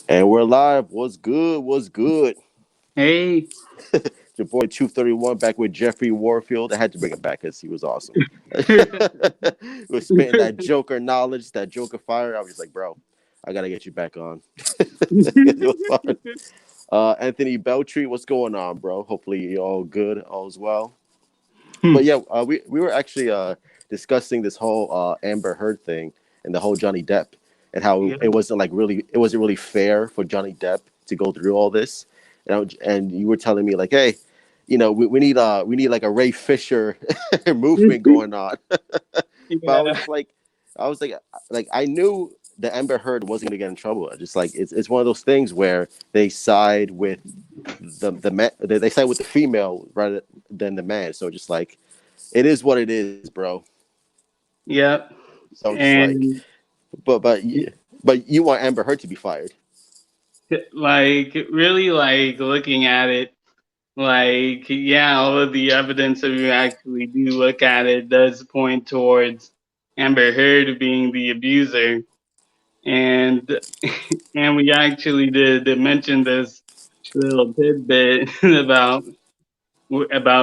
And we're live. What's good? What's good? Hey. It's your boy Truth 31 back with Jeffrey Warfield. I had to bring him back because he was awesome. We were spitting that Joker knowledge, that Joker fire. I was just like, bro, I gotta get you back on. It was fun. Anthony Beltry, what's going on, bro? Hopefully you're all good, all's well. But yeah, we were actually discussing this whole Amber Heard thing and the whole Johnny Depp and how Yeah. it wasn't really fair for Johnny Depp to go through all this. And you were telling me like, hey, we need like a Ray Fisher movement going on. But I was Yeah. just like, I was like I knew that Amber Heard wasn't gonna get in trouble. Just like it's one of those things where they side with the man, they side with the female rather than the man. So just like it is what it is, bro. Yep. So just like, And but you want Amber Heard to be fired? like really like looking at it, like yeah, all of the evidence that we actually do look at it does point towards Amber Heard being the abuser. And and we actually did mention this little tidbit about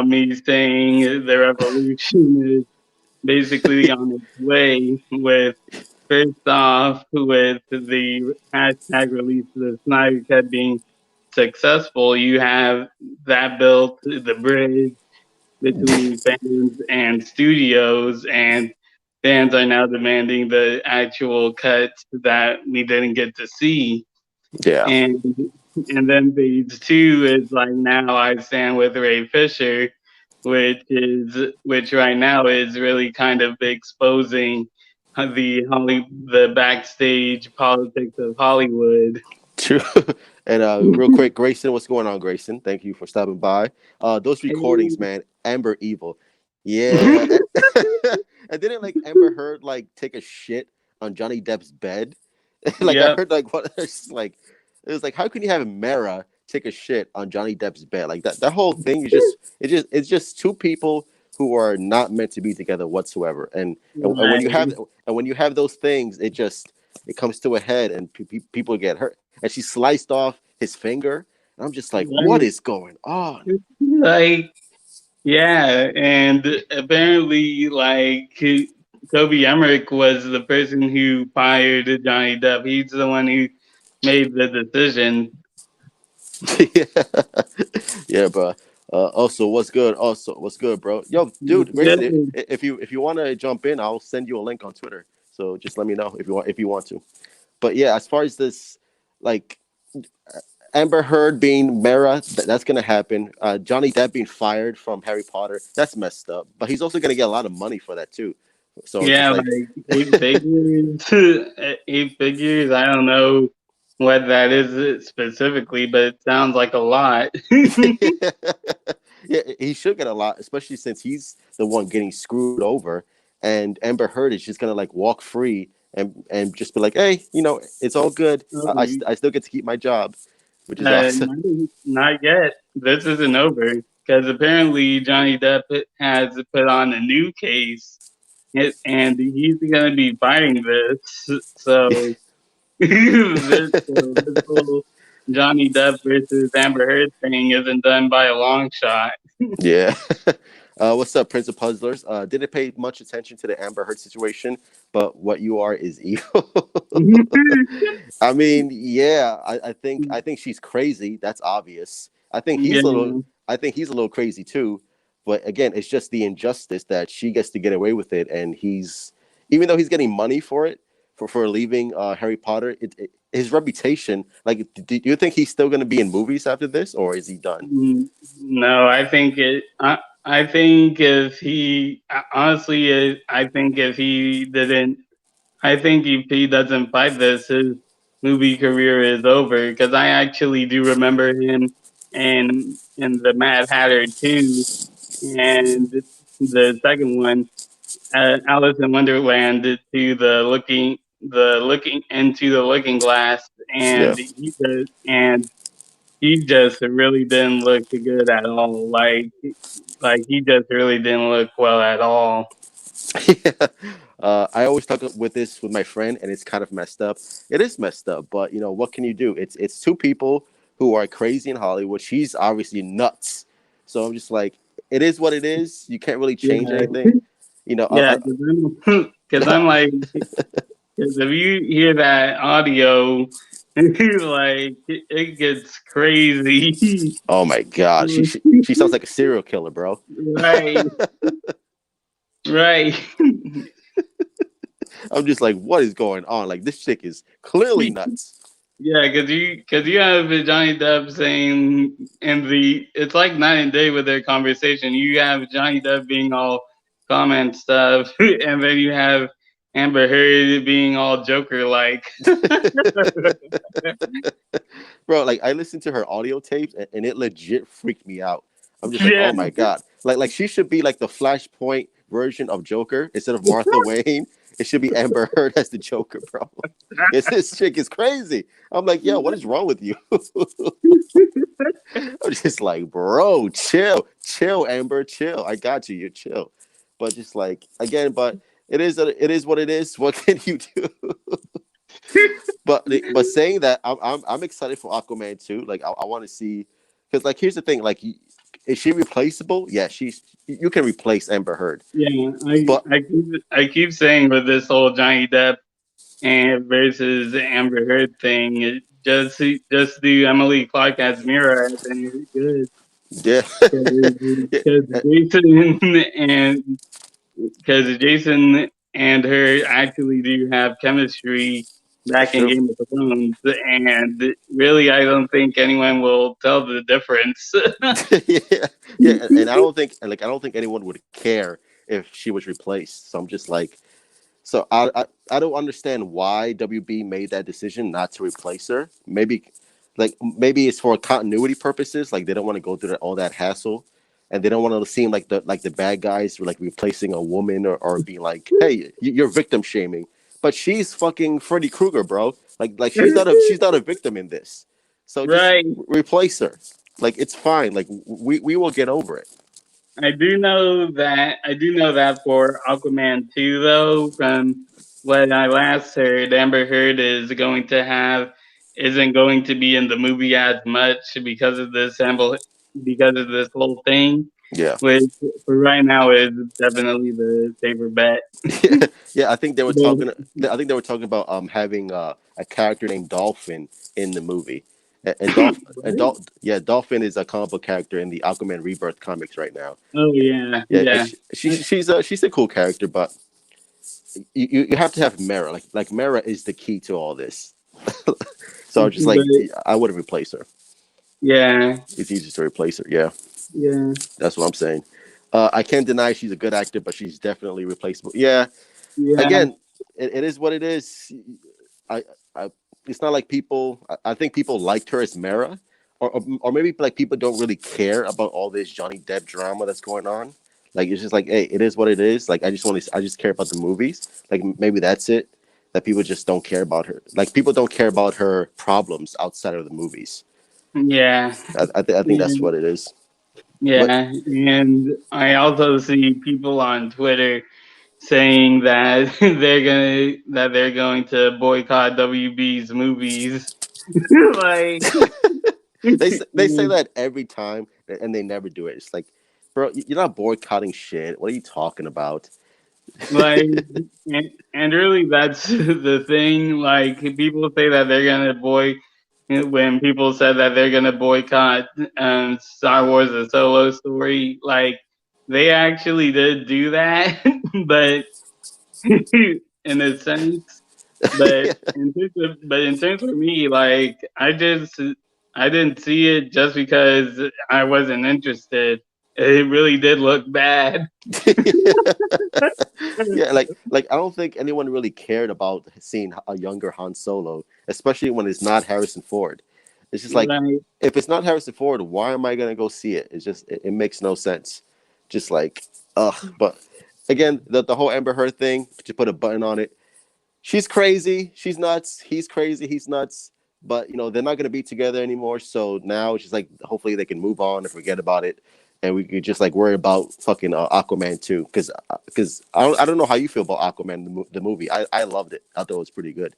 me saying the revolution is basically on its way with first off with the hashtag release of the Snyder Cut being successful, you have that built the bridge between fans and studios, and fans are now demanding the actual cut that we didn't get to see. Yeah, And then phase two is like now I stand with Ray Fisher, which right now is really kind of exposing the backstage politics of Hollywood. true. And real quick, Grayson, what's going on, Grayson? Thank you for stopping by. Those recordings, man, Amber Evil. Yeah, and didn't like Amber Heard like take a shit on Johnny Depp's bed? Like I Yep. heard like what it's like. It was like, how can you have Mara take a shit on Johnny Depp's bed? Like that whole thing is it's just two people who are not meant to be together whatsoever. And Right. when you have those things, it comes to a head and people get hurt. And she sliced off his finger. And I'm just like, what Right. is going on? Like yeah, and apparently like Toby Emmerich was the person who fired Johnny Depp. He's the one who made the decision. Yeah, yeah, bro. Also, what's good? Also, what's good, bro? Yo, dude, Yeah. Grayson, if you want to jump in, I'll send you a link on Twitter. So just let me know if you want to. But yeah, as far as this, like Amber Heard being Mara, that's gonna happen. Johnny Depp being fired from Harry Potter, that's messed up. But he's also gonna get a lot of money for that too. So just Yeah, like, like 8 figures. 8 figures. I don't know what that is specifically, but it sounds like a lot. yeah, he should get a lot, especially since he's the one getting screwed over, and Amber Heard is just gonna like walk free and just be like, hey, it's all good. I still get to keep my job, which is awesome. Not yet. This isn't over because apparently Johnny Depp has put on a new case, and he's going to be fighting this. So this whole Johnny Depp versus Amber Heard thing isn't done by a long shot. Yeah. What's up, Prince of Puzzlers? Didn't pay much attention to the Amber Heard situation, but what you are is evil. I mean, yeah, I think she's crazy. That's obvious. Yeah. I think he's a little crazy too. But again, it's just the injustice that she gets to get away with it, and he's even though he's getting money for it for leaving Harry Potter, his reputation. Like, do you think he's still going to be in movies after this, or is he done? No, I think it. I think if he honestly, I think if he didn't, I think if he doesn't fight this, his movie career is over. Because I actually do remember him in the Mad Hatter 2 and the second one, Alice in Wonderland, to the looking into the Looking Glass, Yeah. and he just really didn't look good at all. Like he just really didn't look well at all. Yeah. I always talk with this with my friend, and it's kind of messed up. It is messed up, but what can you do? It's two people who are crazy in Hollywood. She's obviously nuts, so I'm just like, it is what it is. You can't really change Yeah, anything. You know, yeah, because I'm like, because if you hear that audio, like it gets crazy. oh my god, she sounds like a serial killer, bro. Right, right. I'm just like, what is going on? Like this chick is clearly nuts. Yeah, because you have Johnny Depp saying in the it's like night and day with their conversation. You have Johnny Depp being all comment stuff, and then you have Amber Heard being all Joker like. Bro, like I listened to her audio tapes, and it legit freaked me out. I'm just like, Yeah, oh my god, like she should be like the Flashpoint version of Joker instead of Martha Wayne. It should be Amber Heard as the Joker, bro. It's, this chick is crazy. I'm like, yo, what is wrong with you? I'm just like, bro, chill, chill, Amber, chill. I got you, you chill. But just like again, but it is what it is. What can you do? But saying that, I'm excited for Aquaman too. Like I want to see, because like here's the thing, like is she replaceable? Yeah, she's you can replace Amber Heard, yeah. but I keep saying with this whole Johnny Depp and versus Amber Heard thing, just do Emily Clark as Mira, and you're good. yeah, yeah, Because Jason and because Jason and her actually do have chemistry that's back in true. Game of Thrones, and really, I don't think anyone will tell the difference. Yeah, yeah, and I don't think anyone would care if she was replaced. So I'm just like, so I don't understand why WB made that decision not to replace her. Maybe it's for continuity purposes. Like they don't want to go through all that hassle, and they don't want to seem like the bad guys were like replacing a woman, or being like, hey, you're victim shaming. But she's fucking Freddy Krueger, bro. Like she's not a victim in this. So just Right. replace her. Like it's fine. Like we will get over it. I do know that for Aquaman 2 though, from what I last heard, Amber Heard isn't going to be in the movie as much because of this whole thing, Yeah. which for right now is definitely the safer bet. Yeah, I think they were But, talking. I think they were talking about having a character named Dolphin in the movie, yeah, Dolphin is a comic book character in the Aquaman Rebirth comics right now. oh yeah, Yeah, and yeah. she's a cool character, but you have to have Mara. Like Mara is the key to all this. So I was just like, But I would have replaced her. yeah, It's easy to replace her. Yeah, yeah, that's what I'm saying. I can't deny she's a good actor, but she's definitely replaceable. Yeah, yeah, again, it is what it is. I, I it's not like people. I think people liked her as Mara, or maybe like people don't really care about all this Johnny Depp drama that's going on. Like it's just like, hey, it is what it is. Like I just care about the movies. Like maybe that's it. That people just don't care about her. Like people don't care about her problems outside of the movies. yeah. I think that's what it is. But Yeah, and I also see people on Twitter saying that they're going to boycott WB's movies. Like, they say that every time, and they never do it. It's like, bro, you're not boycotting shit. What are you talking about? like, and really, that's the thing. Like, people say that they're gonna when people said that they're gonna boycott Star Wars: A Solo Story. Like, they actually did do that, but in a sense. But in terms of me, like I didn't see it just because I wasn't interested. It really did look bad. Yeah, like I don't think anyone really cared about seeing a younger Han Solo, especially when it's not Harrison Ford. It's just like, Right. if it's not Harrison Ford, why am I gonna go see it? It's just it makes no sense. Just like, ugh. But again, the whole Amber Heard thing, to put a button on it, she's crazy. She's nuts. He's crazy. He's nuts. But they're not going to be together anymore. So now it's just like, hopefully they can move on and forget about it. and we could just like worry about fucking Aquaman too, because I don't know how you feel about Aquaman the movie. I loved it. I thought it was pretty good.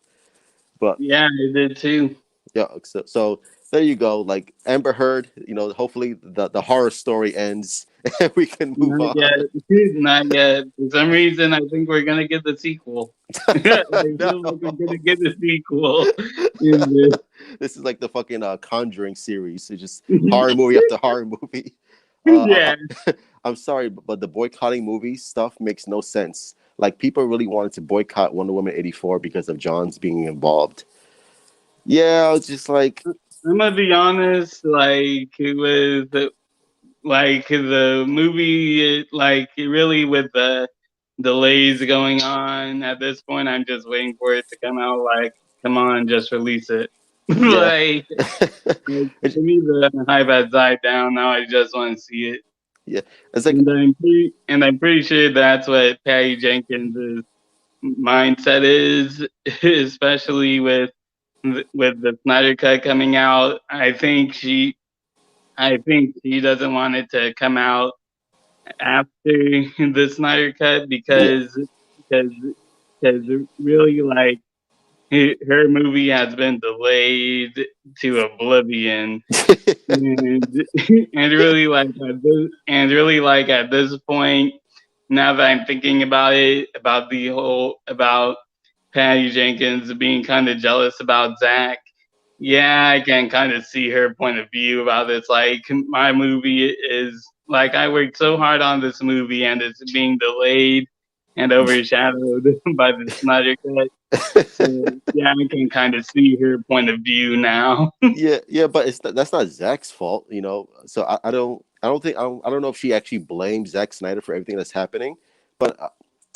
But Yeah, I did too. yeah, so there you go. Like Amber Heard, hopefully the horror story ends and we can move Not on. yet. Not yet. For some reason, I think we're gonna get the sequel. I No. feel like we're gonna get the sequel in This is like the fucking Conjuring series. It's just this. horror movie after horror movie. Yeah. I'm sorry, but the boycotting movies stuff makes no sense. Like people really wanted to boycott Wonder Woman 84 because of John's being involved. Yeah, I was just like, I'm gonna be honest. Like the movie, like really with the delays going on at this point, I'm just waiting for it to come out. Like, come on, just release it. yeah, Like, to me, the hype has died down. Now I just want to see it, yeah. It's like, and I'm pretty sure that's what Patty Jenkins' mindset is, especially with the Snyder Cut coming out. I think she doesn't want it to come out after the Snyder Cut yeah. because because really like her movie has been delayed to oblivion, and and really like at this point, now that I'm thinking about it, about the whole about Patty Jenkins being kind of jealous about Zach. Yeah, I can kind of see her point of view about this. Like, my movie is like, I worked so hard on this movie and it's being delayed and overshadowed by the Snyder Cut. So, yeah, I can kind of see her point of view now. Yeah, yeah, but that's not Zack's fault. So I don't know if she actually blames Zack Snyder for everything that's happening, but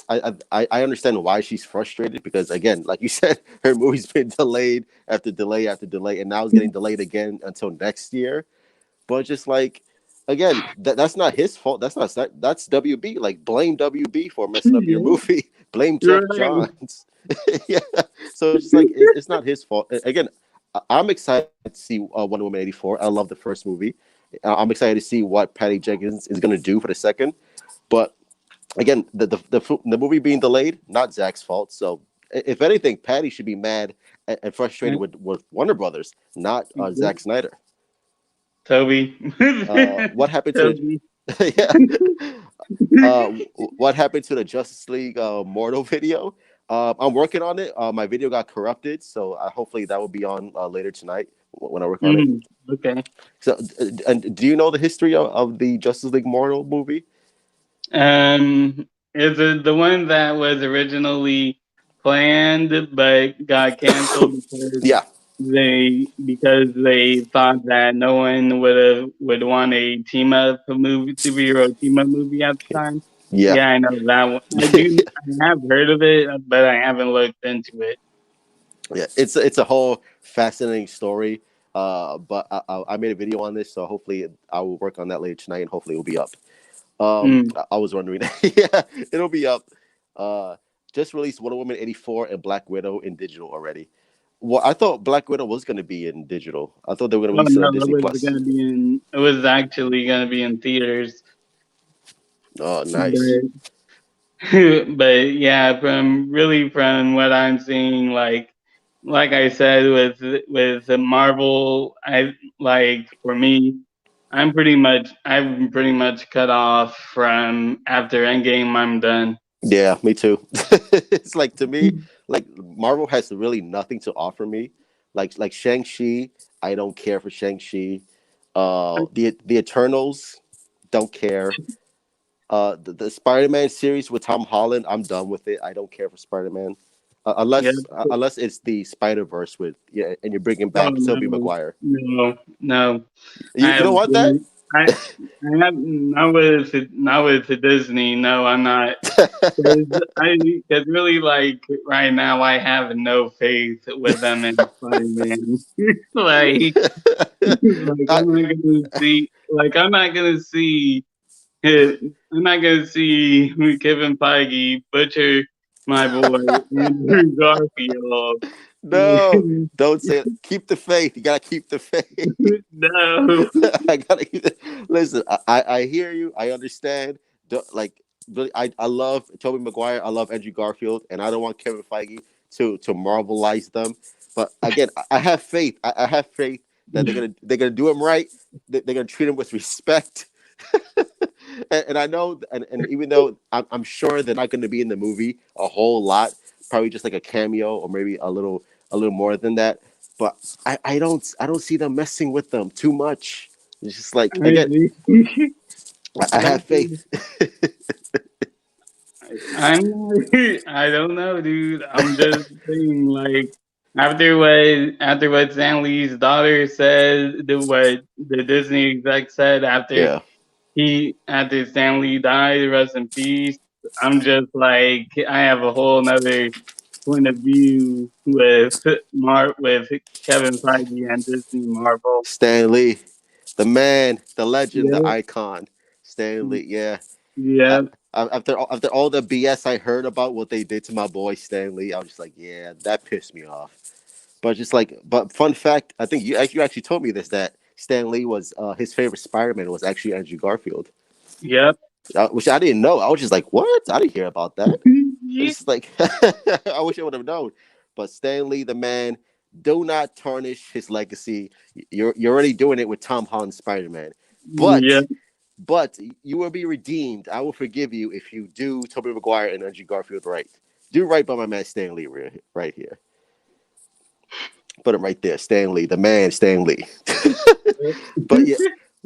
I understand why she's frustrated because again, like you said, her movie's been delayed after delay after delay, and now it's getting delayed again until next year. But just like again, that's not his fault. That's WB. Like blame WB for messing up your Yeah, movie. Blame you're Jeff right. Johns. Yeah. So it's just like it's not his fault. Again, I'm excited to see Wonder Woman 84. I love the first movie. I'm excited to see what Patty Jenkins is going to do for the second. But again, the movie being delayed, not Zach's fault. So if anything, Patty should be mad and frustrated with Warner Brothers, not Zack Snyder. Toby. What happened to Toby. the yeah? What happened to the Justice League Mortal video? I'm working on it. My video got corrupted, so hopefully that will be on later tonight when I work on it. Mm, okay. So, and do you know the history of the Justice League Mortal movie? Is it the one that was originally planned but got canceled Yeah, because they thought that no one would want a team up movie superhero team up movie at the time? yeah. Yeah, I know that one. I have heard of it, but I haven't looked into it. Yeah, it's a whole fascinating story. But I made a video on this, so hopefully I will work on that later tonight, and hopefully it will be up. Mm. I was wondering, yeah, it'll be up. Uh, just released Wonder Woman 84 and Black Widow in digital already. Well, I thought Black Widow was going to be in digital. I thought they were going to Oh release it no, on Disney Plus. it was actually gonna be in theaters. Oh, nice. But but yeah, from what I'm seeing, like I said with the Marvel, I like for me, I'm pretty much cut off from after Endgame. I'm done. Yeah, me too. It's like to me, like Marvel has really nothing to offer me. Like Shang-Chi, I don't care for Shang-Chi. The Eternals, don't care. The Spider-Man series with Tom Holland, I'm done with it. I don't care for Spider-Man. Yeah. Unless it's the Spider-Verse with yeah, and you're bringing Oh back Tobey no, Maguire. no. I You have don't want that? I I have not with Disney. No, I'm not. Cause really like right now I have no faith with them in Spider Man. like I, I'm not gonna see it, I'm not gonna see Kevin Feige butcher my boy Andrew Garfield. No, don't say it. Keep the faith. You gotta keep the faith. No. I gotta keep the... Listen. I hear you. I understand. Like, really, I love Tobey Maguire. I love Andrew Garfield, and I don't want Kevin Feige to marvelize them. But again, I have faith. I have faith that they're gonna do him right. They're gonna treat him with respect. And I know, and even though I'm sure they're not going to be in the movie a whole lot, probably just like a cameo or maybe a little more than that. But I don't see them messing with them too much. It's just like again, I have That's faith. I'm I don't know, dude. I'm just saying, like, after what Stan Lee's daughter said, what the Disney exec said Yeah, after Stan Lee died, rest in peace. I'm just like, I have a whole nother point of view with Kevin Feige and Disney Marvel. Stan Lee, the man, the legend, the Yeah, icon, Stan Lee. Yeah. yeah, After all the BS I heard about what they did to my boy Stan Lee, I was just like, yeah, that pissed me off. But just like, but fun fact, I think you actually told me this, that Stan Lee was his favorite Spider-Man was actually Andrew Garfield, yep. which I didn't know. I was just like, what? I didn't hear about that. It's just like, I wish I would have known. But Stan Lee, the man, do not tarnish his legacy. You're already doing it with Tom Holland's Spider-Man, Yeah, but you will be redeemed. I will forgive you if you do Tobey Maguire and Andrew Garfield right. Do right by my man Stan Lee right here. Put him right there, Stan Lee, the man, Stan Lee. but yeah,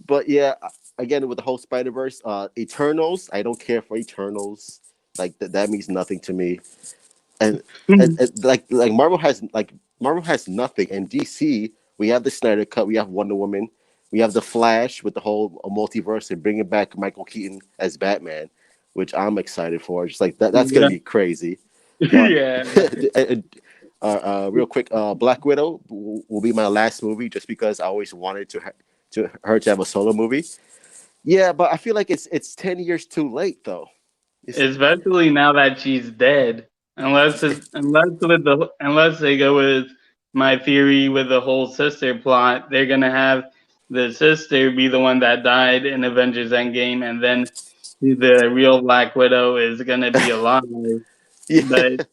but yeah, again with the whole Spider Verse, Eternals. I don't care for Eternals. Like that means nothing to me. And like Marvel has nothing. And DC, we have the Snyder Cut, we have Wonder Woman, we have the Flash with the whole multiverse and bringing back Michael Keaton as Batman, which I'm excited for. Just like that, that's gonna yeah, be crazy. Uh, yeah. real quick, Black Widow will be my last movie just because I always wanted to her to have a solo movie. Yeah, but I feel like it's 10 years too late though. It's Especially now that she's dead. Unless they go with my theory with the whole sister plot, they're gonna have the sister be the one that died in Avengers Endgame, and then the real Black Widow is gonna be alive. yeah. But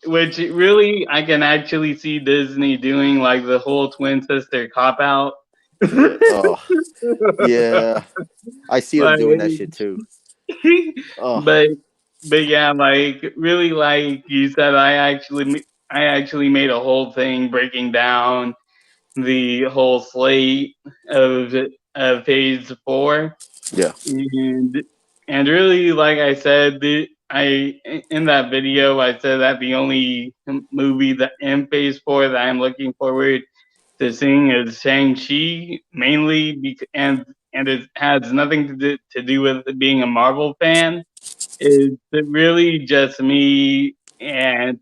which really I can actually see Disney doing, like the whole twin sister cop out. Oh yeah, I see them Like, doing that shit too. Oh but yeah, like really, like you said, I actually made a whole thing breaking down the whole slate of Phase 4, yeah, and really, like I said, I in that video I said that the only movie that in Phase 4 that I'm looking forward to seeing is Shang-Chi, mainly and it has nothing to do with being a Marvel fan. It's really just me and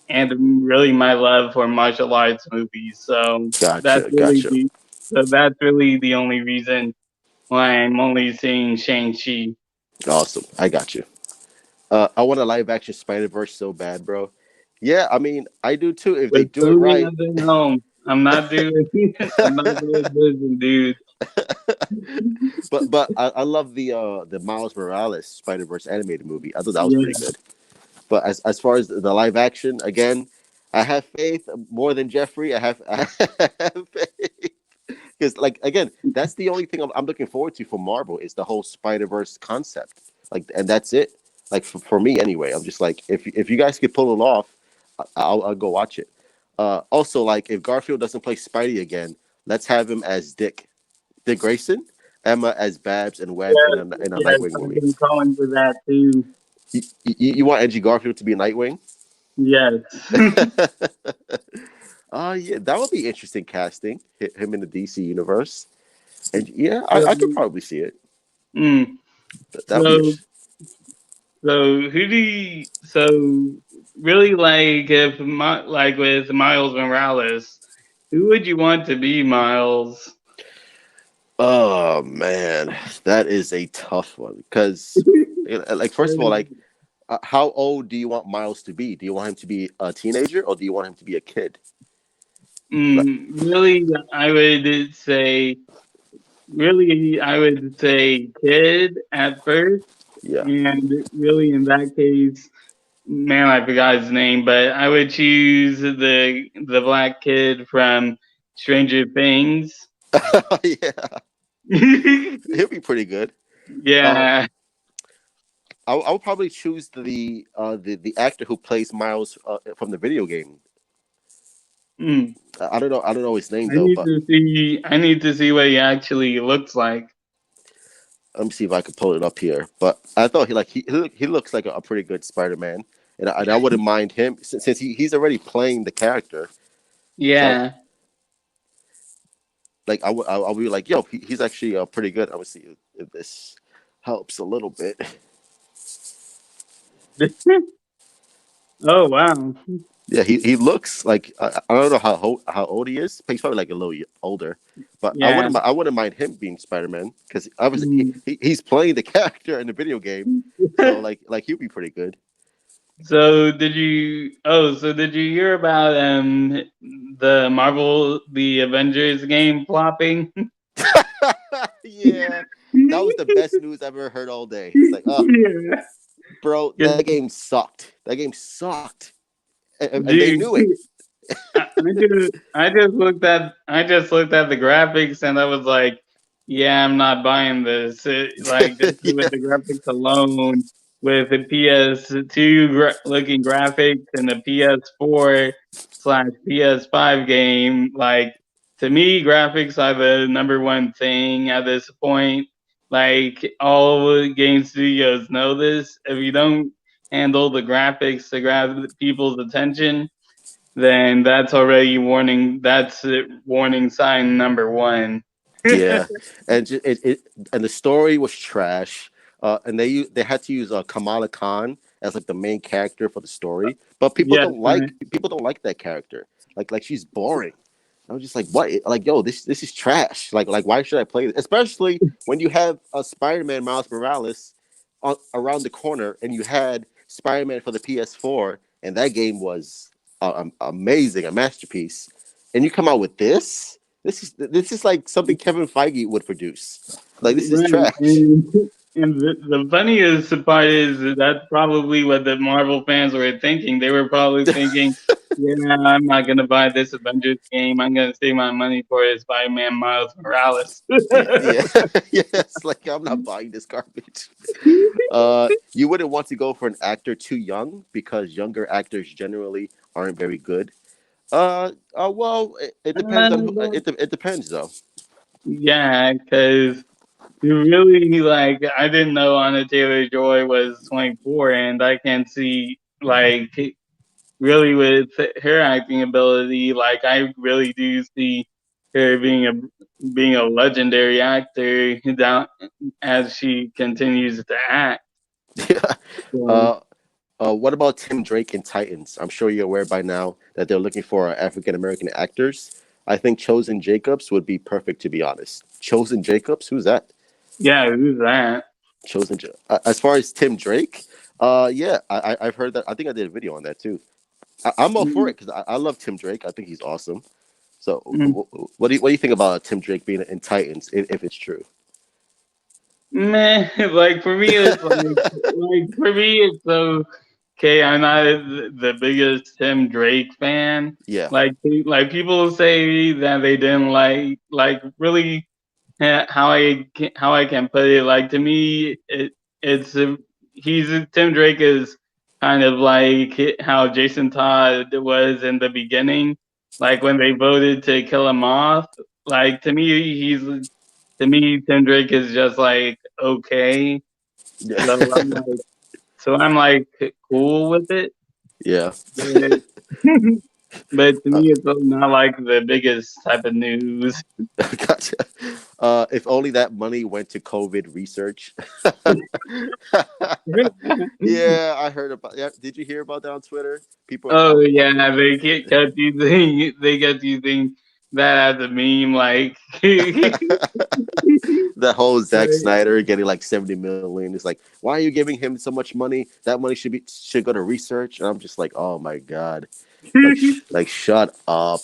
really my love for martial arts movies. gotcha, gotcha. That's really the only reason why I'm only seeing Shang-Chi. Awesome, I got you. I want a live action Spider Verse so bad, bro. Yeah, I mean, I do too. If they With do it Korean right, of their home. I'm not doing I'm not doing Disney, dude. but I love the Miles Morales Spider Verse animated movie. I thought that was pretty Yeah. good. But as far as the live action, again, I have faith more than Jeffrey. I have faith because, like, again, that's the only thing I'm looking forward to for Marvel is the whole Spider Verse concept. Like, and that's it. Like for me anyway. I'm just like, if you guys could pull it off, I'll go watch it. Also, like, if Garfield doesn't play Spidey again, let's have him as Dick Grayson, Emma as Babs, and Webb Yes, in a yes, Nightwing I've movie. been calling for that too. You want Andrew Garfield to be Nightwing? Yes. Yeah, that would be interesting casting. Him in the DC universe, and yeah, I could probably see it. Mm. That would be So interesting. so really, like, like with Miles Morales, who would you want to be Miles? Oh man, that is a tough one because, like, first of all, like, How old do you want Miles to be? Do you want him to be a teenager or do you want him to be a kid? Like, Really, I would say, really, I would say kid at first, yeah. and really in that case, man, I forgot his name, but I would choose the black kid from Stranger Things. Yeah, he'll be pretty good. Uh, Yeah. I would probably choose the actor who plays Miles from the video game. Mm. I don't know his name I though, need but to see. I need to see what he actually looks like. let me see if I can pull it up here. But I thought he looks like a pretty good Spider Man, and I wouldn't mind him since he's already playing the character. So Yeah. like I'll be like, yo, he's actually pretty good. I would see if this helps a little bit. Oh wow. Yeah, he looks like I don't know how old he is. He's probably like a little older, but Yeah. I wouldn't mind him being Spider Man because obviously Mm. he's playing the character in the video game, so like he'll be pretty good. So did you? Oh, so did you hear about the Marvel the Avengers game flopping? Yeah, that was the best news I've ever heard all day. It's like, oh, Yeah. bro, that game sucked. That game sucked, and they Dude, knew it. I just looked at the graphics and I was like, yeah, I'm not buying this. Like just with Yeah, the graphics alone, with the PS2 looking graphics and the PS4/PS5 game, like to me, graphics are the number one thing at this point. Like all the game studios know this. If you don't handle the graphics to grab people's attention, then that's already warning. That's warning sign number one. yeah, and and the story was trash. And they had to use Kamala Khan as like the main character for the story, but Yeah, people don't like that character. Like she's boring. I was just like, what? Like, yo, this is trash. Like why should I play this? Especially when you have a Spider-Man Miles Morales around the corner, and you had Spider-Man for the PS4, and that game was amazing, a masterpiece. And you come out with this. This is like something Kevin Feige would produce. Like this is right. trash. And the funniest part is that that's probably what the Marvel fans were thinking. They were probably thinking, "Yeah, I'm not gonna buy this Avengers game. I'm gonna save my money for Spider-Man Miles Morales." Yeah, yes. Like I'm not buying this garbage. You wouldn't want to go for an actor too young because younger actors generally aren't very good. Well, it depends on it depends though. Yeah, because really, like, I didn't know Anna Taylor Joy was 24, and I can see, like, really with her acting ability, like, I really do see her being a legendary actor down as she continues to act. Yeah. So, Uh, what about Tim Drake in Titans? I'm sure you're aware by now that they're looking for African American actors. I think Chosen Jacobs would be perfect, to be honest. Chosen Jacobs, who's that? yeah, who's that? As far as Tim Drake, yeah, I've heard that. I think I did a video on that too. I'm all for Mm, it because I love Tim Drake. I think he's awesome. So, mm. what do you think about Tim Drake being in Titans if it's true? Meh, like for me, it's like for me, it's so okay. I'm not the biggest Tim Drake fan. Yeah, Like people say that they didn't like really how I can put it. Like to me, it's he's Tim Drake is kind of like how Jason Todd was in the beginning. Like when they voted to kill him off. Like to me, Tim Drake is just like okay. yeah, So I'm like cool with it, yeah. but, but to uh, me, it's not like the biggest type of news. gotcha. If only that money went to COVID research. Yeah, I heard about. Yeah, did you hear about that on Twitter? People are Oh now. yeah, they kept using that as a meme. Like That whole Zack Right. Snyder getting like 70 million. It's like, why are you giving him so much money? That money should go to research. And I'm just like, oh my god, like shut up,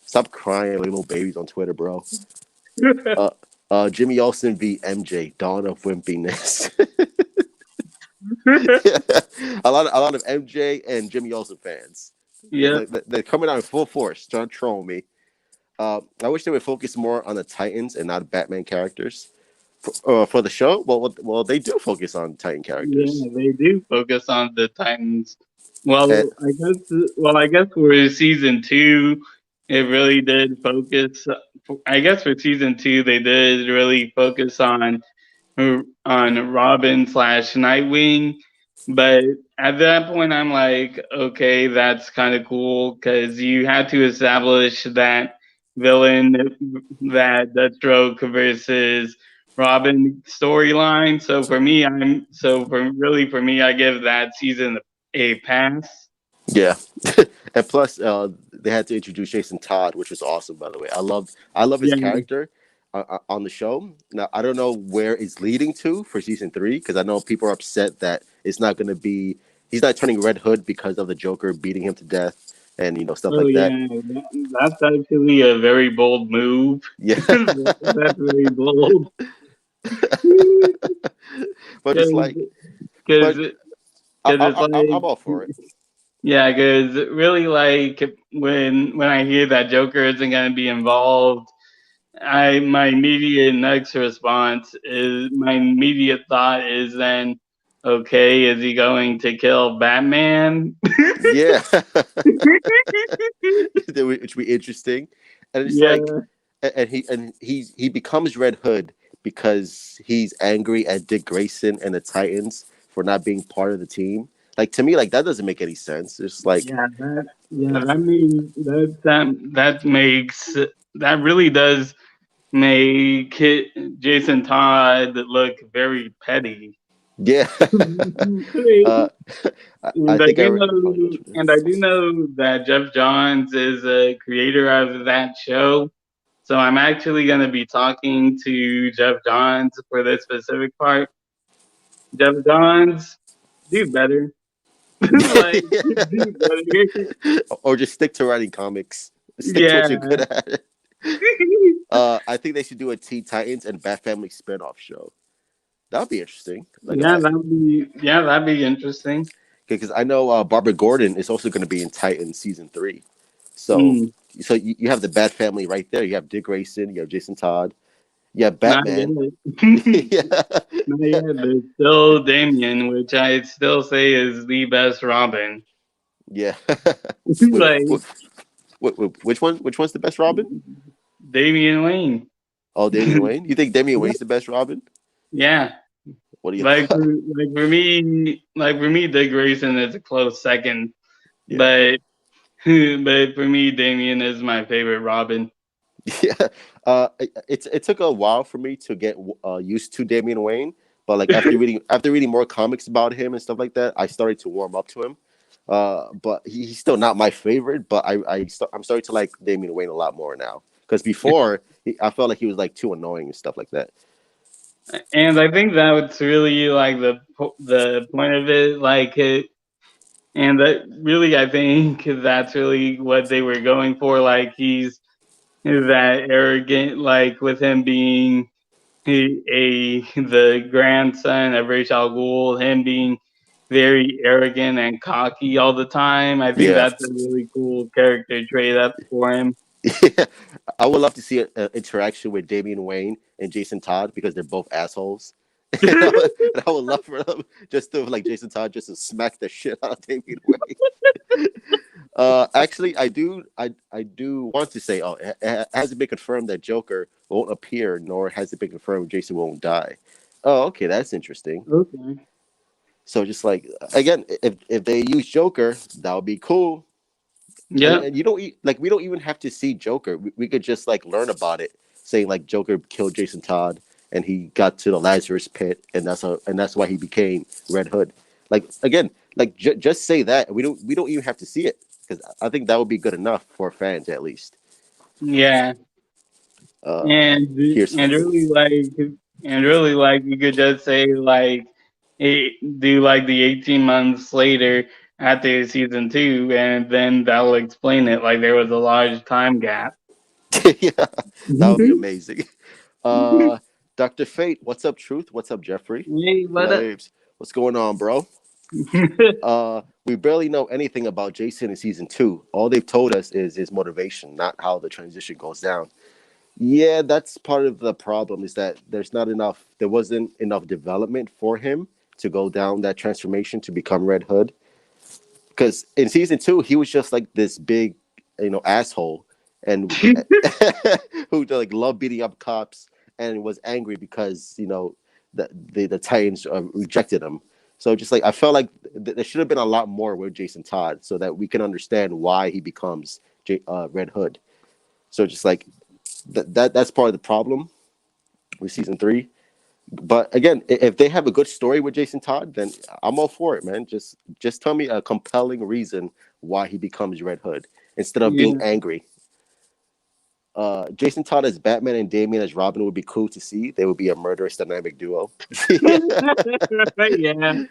stop crying like little babies on Twitter, bro. Uh, Jimmy Olsen v MJ, Dawn of Wimpiness. A lot of MJ and Jimmy Olsen fans. Yep. They're coming out in full force, trying to troll me. I wish they would focus more on the Titans and not Batman characters for the show. Well, they do focus on Titan Yeah, characters. they do focus on the Titans. And, I guess for season two, it really did focus. I guess for season two, they did really focus on Robin slash Nightwing. But at that point, I'm like, okay, that's kind of cool because you had to establish that villain, that Deathstroke versus Robin storyline. For me, I give that season a pass. yeah, and plus they had to introduce Jason Todd, which was awesome. By the way, I love his Yeah, character on the show. Now I don't know where it's leading to for season three because I know people are upset that it's not going to be. He's not turning Red Hood because of the Joker beating him to death and stuff oh like that. yeah, that's actually a very bold move. Yeah, That's very bold. but it's Because like, but because it's I'm like all for it. yeah, because really like when I hear that Joker isn't gonna be involved, I my immediate thought is then okay, is he going to kill Batman? Yeah, which would be interesting, and it's like, Yeah, and he becomes Red Hood because he's angry at Dick Grayson and the Titans for not being part of the team. Like to me, like that doesn't make any sense. It's like, that means that makes that really does make Jason Todd look very petty. yeah, uh, I And think I already. Oh, you I do know that Jeff Johns is a creator of that show. So I'm actually going to be talking to Jeff Johns for this specific part. Jeff Johns, do better. Like, do better. or just stick to writing comics. Stick to what you're Yeah. good at. I think they should do a Teen Titans and Bat Family spinoff show. That would be interesting. Like I, That'd be interesting. because I know Barbara Gordon is also going to be in Titan season three. So, Mm, you have the Bat Family right there. You have Dick Grayson, you have Jason Todd, you have not Batman. yet. Yeah, Not yet. There's still Damien, which I still say is the best Robin. yeah. Wait, Like which one? Which one's the best Robin? Damian Wayne. Oh, Damian Wayne. You think Damian Wayne's the best Robin? Yeah. What do you thought? Like for me, Dick Grayson is a close second, Yeah, but but for me, Damien is my favorite Robin. yeah. It took a while for me to get used to Damian Wayne, but like after reading more comics about him and stuff like that, I started to warm up to him. But he's still not my favorite. But I'm starting to like Damian Wayne a lot more now because before I felt like he was like too annoying and stuff like that. And I think that's really like the point of it, and that really I think that's really what they were going for. Like he's that arrogant, like with him being the grandson of Ra's al Ghul, him being very arrogant and cocky all the time. I think Yeah. that's a really cool character trait up for him. Yeah, I would love to see an interaction with Damian Wayne and Jason Todd because they're both assholes. And I would love for them just to like Jason Todd just to smack the shit out of Damian Wayne. Actually, I do want to say, it hasn't been confirmed that Joker won't appear, nor has it been confirmed Jason won't die. Oh, okay, that's interesting. Okay. So just like again, if they use Joker, that would be cool. and, Yep. and you don't like we don't even have to see Joker. We could just like learn about it, saying like Joker killed Jason Todd and he got to the Lazarus pit, and that's why he became Red Hood. Like again, like just say that. We don't even have to see it because I think that would be good enough for fans at least. Yeah. Uh, And here's and really like And really, like you could just say like do like the 18 months later after season two, and then that will explain it. Like there was a large time gap. Yeah, that would be amazing. Uh, Dr. Fate, what's up, Truth? What's up, Jeffrey? Hey, what up? Flames, what's going on, bro? We barely know anything about Jason in season two. All they've told us is his motivation, not how the transition goes down. Yeah, that's part of the problem is that there wasn't enough development for him to go down that transformation to become Red Hood. Because in season two, he was just like this big, asshole, and who like loved beating up cops and was angry because the Titans rejected him. So just like I felt like there should have been a lot more with Jason Todd so that we can understand why he becomes Red Hood. So just like that's part of the problem with season three. But again, if they have a good story with Jason Todd, then I'm all for it, man. Just tell me a compelling reason why he becomes Red Hood instead of being Yeah, angry. Jason Todd as Batman and Damian as Robin would be cool to see. They would be a murderous dynamic duo. Yeah. yeah,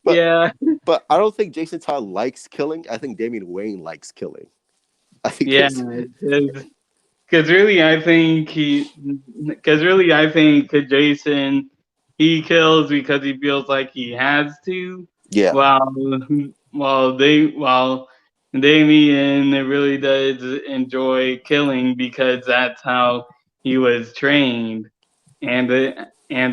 but yeah, but I don't think Jason Todd likes killing. I think Damian Wayne likes killing. I think yeah. there's Because really, I think Jason he kills because he feels like he has to, yeah. while while Damien really does enjoy killing because that's how he was trained and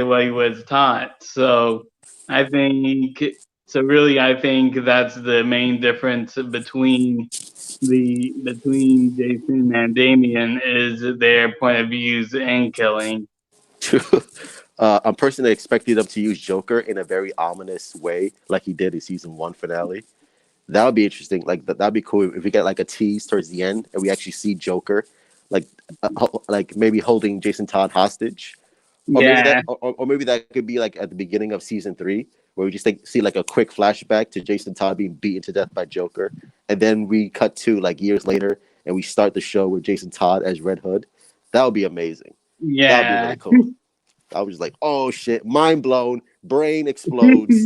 what he was taught. So I think I think that's the main difference between Jason and Damien is their point of views in killing. True. I'm personally expecting them to use Joker in a very ominous way, like he did in season one finale. That would be interesting. Like that'd be cool if we get like a tease towards the end and we actually see Joker, like like maybe holding Jason Todd hostage, or maybe Yeah, maybe that could be like at the beginning of season three where we just see like a quick flashback to Jason Todd being beaten to death by Joker, and then we cut to like years later and we start the show with Jason Todd as Red Hood. That would be amazing. That would be yeah. really cool. I was just like, oh shit, mind blown, brain explodes.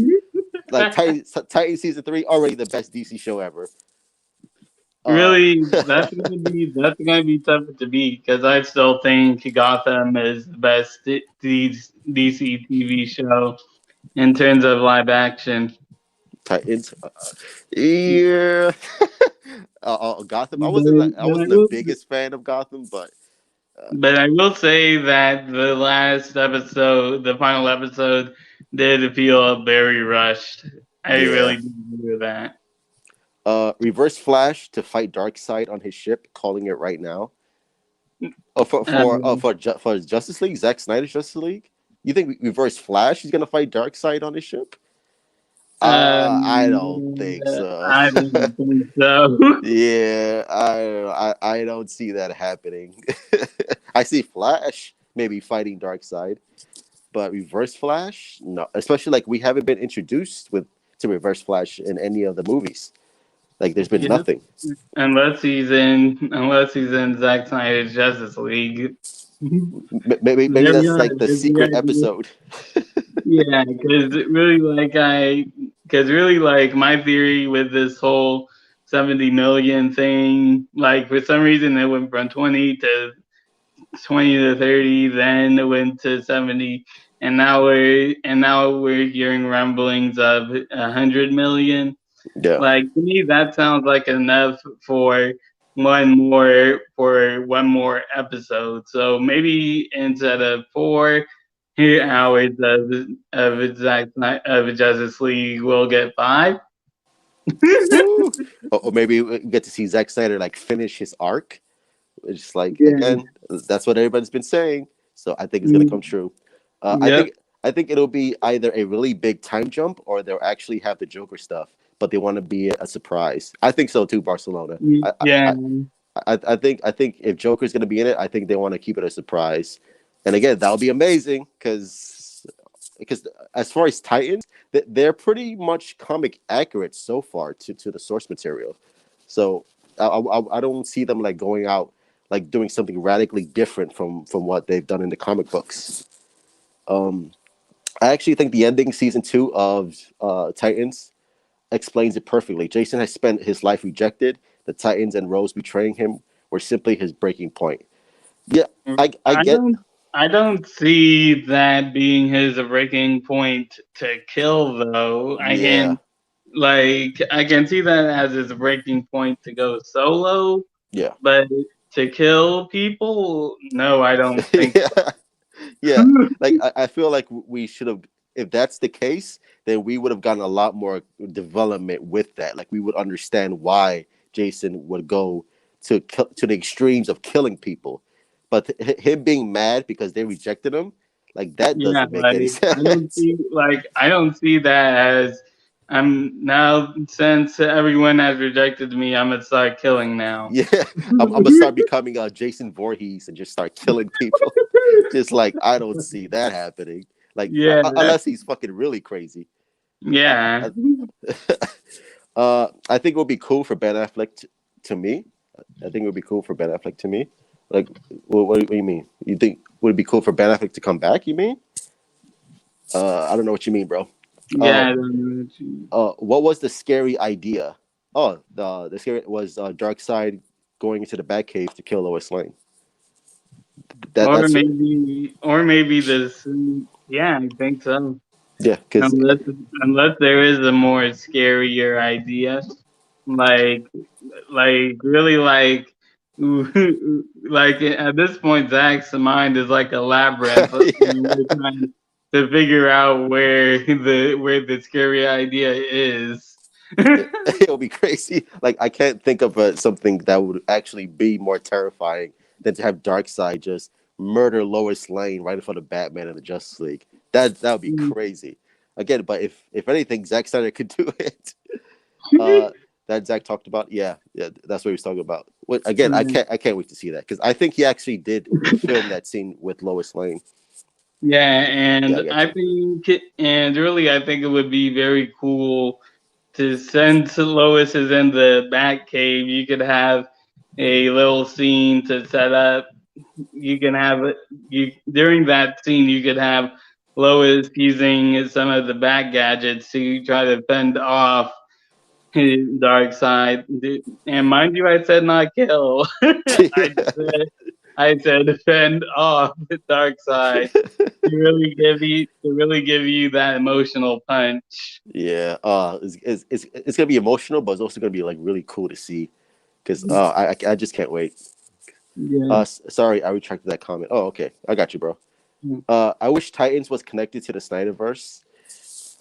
Like Titan season three, already the best DC show ever. Uh, Really, that's gonna be tough to beat because I still think Gotham is the best DC TV show in terms of live action. Titans, yeah. Gotham. I But I wasn't the will biggest fan of Gotham, but But I will say that the last episode, the final episode, did feel very rushed. I yeah. really do agree with that. Reverse Flash to fight Darkseid on his ship, calling it right now. Oh, Um, for Justice League, Zack Snyder's Justice League. You think Reverse Flash is gonna fight Darkseid on his ship? I don't think so. I don't think so. Yeah, I don't see that happening. I see Flash maybe fighting Darkseid, but Reverse Flash, no. Especially like we haven't been introduced with to Reverse Flash in any of the movies. Like there's been Yeah, nothing. unless he's in Zack Snyder's Justice League. Maybe There we that's are. like the There we secret are. episode. Yeah, because really like my theory with this whole 70 million thing, like for some reason it went from 20 to 30, then it went to 70, and now we're hearing rumblings of 100 million. Yeah. Like to me, that sounds like enough for one more episode. So maybe instead of 4 hours of Justice League, we'll get 5. Woo! Or maybe we get to see Zack Snyder like finish his arc. It's just like Yeah. again, that's what everybody's been saying. So I think it's gonna come Mm, true. I yep. think it'll be either a really big time jump or they'll actually have the Joker stuff, but they want to be a surprise. I think so too, Barcelona. Yeah. I think if Joker's gonna be in it, I think they want to keep it a surprise. And again, that'll be amazing because as far as Titans, they're pretty much comic accurate so far to the source material. So I don't see them like going out like doing something radically different from what they've done in the comic books. Um, I actually think the ending season 2 of Titans explains it perfectly. Jason has spent his life rejected. The Titans and Rose betraying him were simply his breaking point. Yeah, I I get. don't see that being his breaking point to kill though. Yeah, I can see that as his breaking point to go solo, yeah, but to kill people, no, I don't think yeah, yeah. so. Like I feel like we should have. If that's the case, then we would have gotten a lot more development with that. Like we would understand why Jason would go to the extremes of killing people, but him being mad because they rejected him, like that Yeah, doesn't make any sense. I don't see that as I'm now since everyone has rejected me, I'm gonna start killing now. Yeah, I'm gonna start becoming a Jason Voorhees and just start killing people. Just like I don't see that happening. Like Yeah, unless he's fucking really crazy. I, yeah. I, I think it would be cool for Ben Affleck to me. I think it would be cool for Ben Affleck to me. Like, what do you mean? You think would it be cool for Ben Affleck to come back? You mean? I don't know what you mean, bro. Uh, Yeah, I don't know what you- what was the scary idea? Oh, the scary was Darkseid going into the Batcave to kill Lois Lane. That's or maybe this. Yeah, I think so. yeah, because Unless unless there is a more scarier idea, like really like at this point, Zach's mind is like a labyrinth, and we're trying to figure out where the scary idea is. it'll be crazy. Like I can't think of something that would actually be more terrifying than to have Darkseid just murder Lois Lane right in front of Batman and the Justice League. That would be crazy. Again, but if anything, Zack Snyder could do it. Uh, that Zach talked about, yeah, yeah, that's what he was talking about. Again, I can't wait to see that because I think he actually did film that scene with Lois Lane. Yeah, Yeah, and I got you. I think it would be very cool to since Lois is in the Batcave, you could have a little scene to set up. You can have you during that scene. You could have Lois using some of the Bat gadgets to try to fend off Dark Side. And mind you, I said not kill. I said fend off the Dark Side to really give you that emotional punch. Yeah, it's gonna be emotional, but it's also gonna be like really cool to see because I just can't wait. Yeah. Sorry, I retracted that comment. Oh, okay, I got you, bro. I wish Titans was connected to the Snyderverse.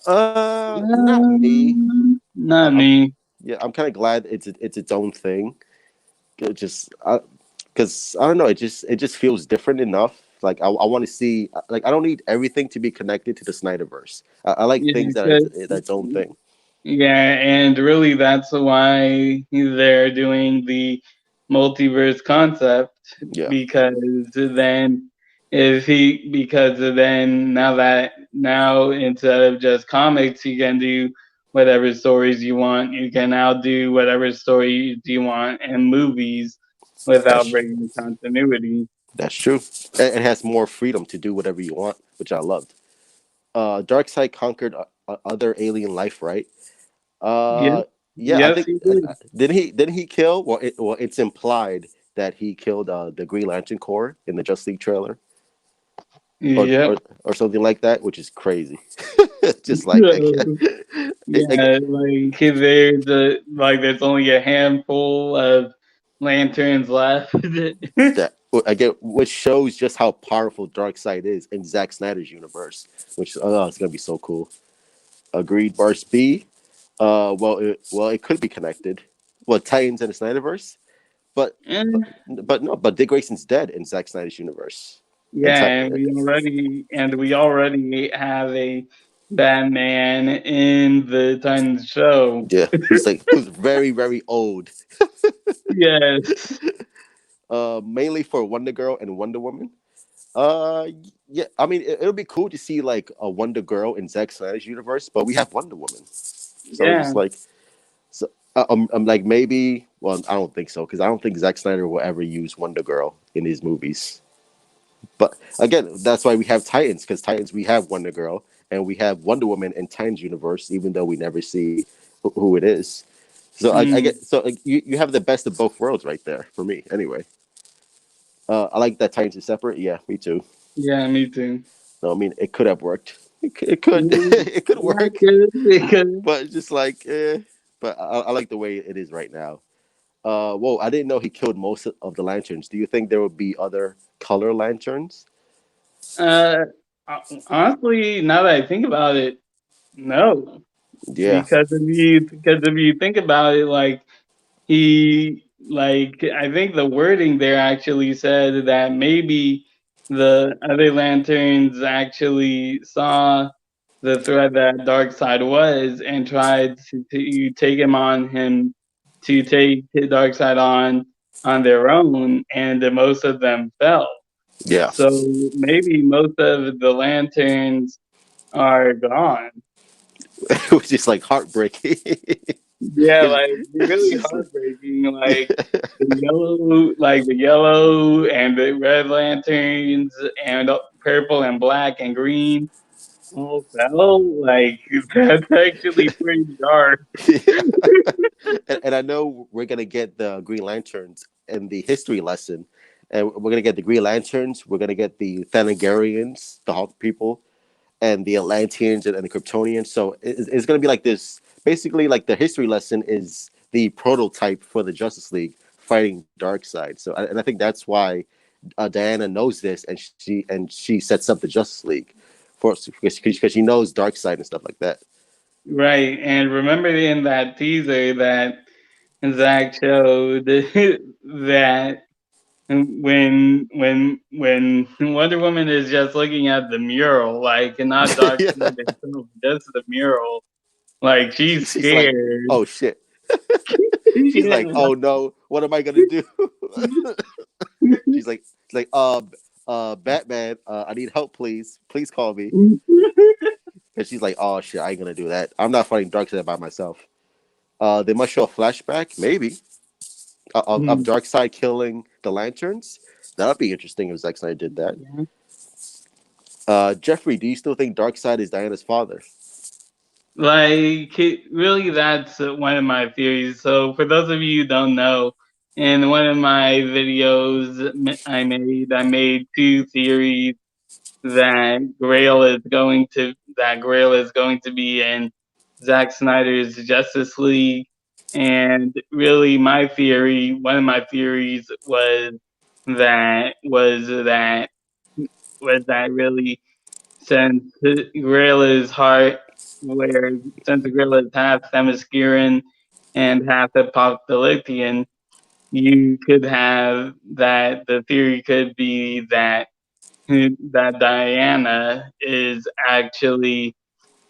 Not me. Not I'm me. yeah, I'm kind of glad it's its own thing. Just because I don't know, it just feels different enough. Like I want to see, like I don't need everything to be connected to the Snyderverse. I like Yeah, things that are 'cause its own thing. yeah, and really that's why they're doing the multiverse concept Yeah, because then because then now instead of just comics you can do whatever stories you want. You can now do whatever stories you want in movies without that's breaking continuity. that's true. It has more freedom to do whatever you want, which I loved. Darkseid conquered other alien life, right? Yep. Uh, yeah, I Yes, think he did. didn't he kill? Well, it's implied that he killed the Green Lantern Corps in the Just League trailer, or Yep. or, or something like that, which is crazy. Just like again, Yeah, like there's only a handful of lanterns left. that again, which shows just how powerful Darkseid is in Zack Snyder's universe. Which it's gonna be so cool. Agreed, Bars B. It could be connected. Well, Titans and the Snyderverse, but Eh, but Dick Grayson's dead in Zack Snyder's universe. And yeah, and we already have a Batman in the Titans show. yeah, who's very very old. Yes. Mainly for Wonder Girl and Wonder Woman. Uh, yeah, I mean it'll be cool to see like a Wonder Girl in Zack Snyder's universe, but we have Wonder Woman, so it's Yeah. just like so. I'm like maybe. Well, I don't think so because I don't think Zack Snyder will ever use Wonder Girl in his movies. But again, that's why we have Titans, because Titans we have Wonder Girl and we have Wonder Woman in Titans universe, even though we never see who it is. So I Mm, get so you have the best of both worlds right there for me. Anyway, I like that Titans is separate. Yeah, me too. yeah, me too. No, I mean it could have worked. It could Mm, it could yeah, work, because but it's just like But I like the way it is right now. Whoa, I didn't know he killed most of the lanterns. Do you think there would be other color lanterns? uh, honestly, now that I think about it, no. Yeah, Because if you think about it, like I think the wording there actually said that maybe the other lanterns actually saw the threat that Darkseid was and tried to take him to take Darkseid on their own, and most of them fell. yeah. So maybe most of the lanterns are gone. It was just like heartbreaking. Yeah, it's, like it's really just like, heartbreaking. yeah. The yellow and the red lanterns and purple and black and green all fell. Like that's actually pretty dark. And I know we're gonna get the Green Lanterns in the history lesson, and we're gonna get the Green Lanterns. We're gonna get the Thanagarians, the Hawk people, and the Atlanteans and the Kryptonians. So it's going to be like this. Basically, like the history lesson is the prototype for the Justice League fighting Darkseid. So, and I think that's why Diana knows this, and she sets up the Justice League for because she knows Darkseid and stuff like that. Right, and remember in that teaser that Zach showed that when Wonder Woman is just looking at the mural, like and not Darkseid Yeah, himself, just the mural, like she's she's like, scared. oh shit. She's Yeah. like, oh no, what am I gonna do? she's like, she's like, Batman, I need help, please. Please call me. And she's like, "Oh shit, I ain't gonna do that. I'm not fighting Darkseid by myself." They must show a flashback, maybe, of Darkseid killing the Lanterns. That'd be interesting if Zack Snyder did that. Yeah. Jeffrey, do you still think Darkseid is Diana's father? Like, really, that's one of my theories. So, for those of you who don't know, in one of my videos I made two theories that Grail is going to be in Zack Snyder's Justice League, and really, one of my theories that was that really since Gorilla's heart, where since Gorilla's half Themysciran and half Apocalyptian, you could have that the theory could be that Diana is actually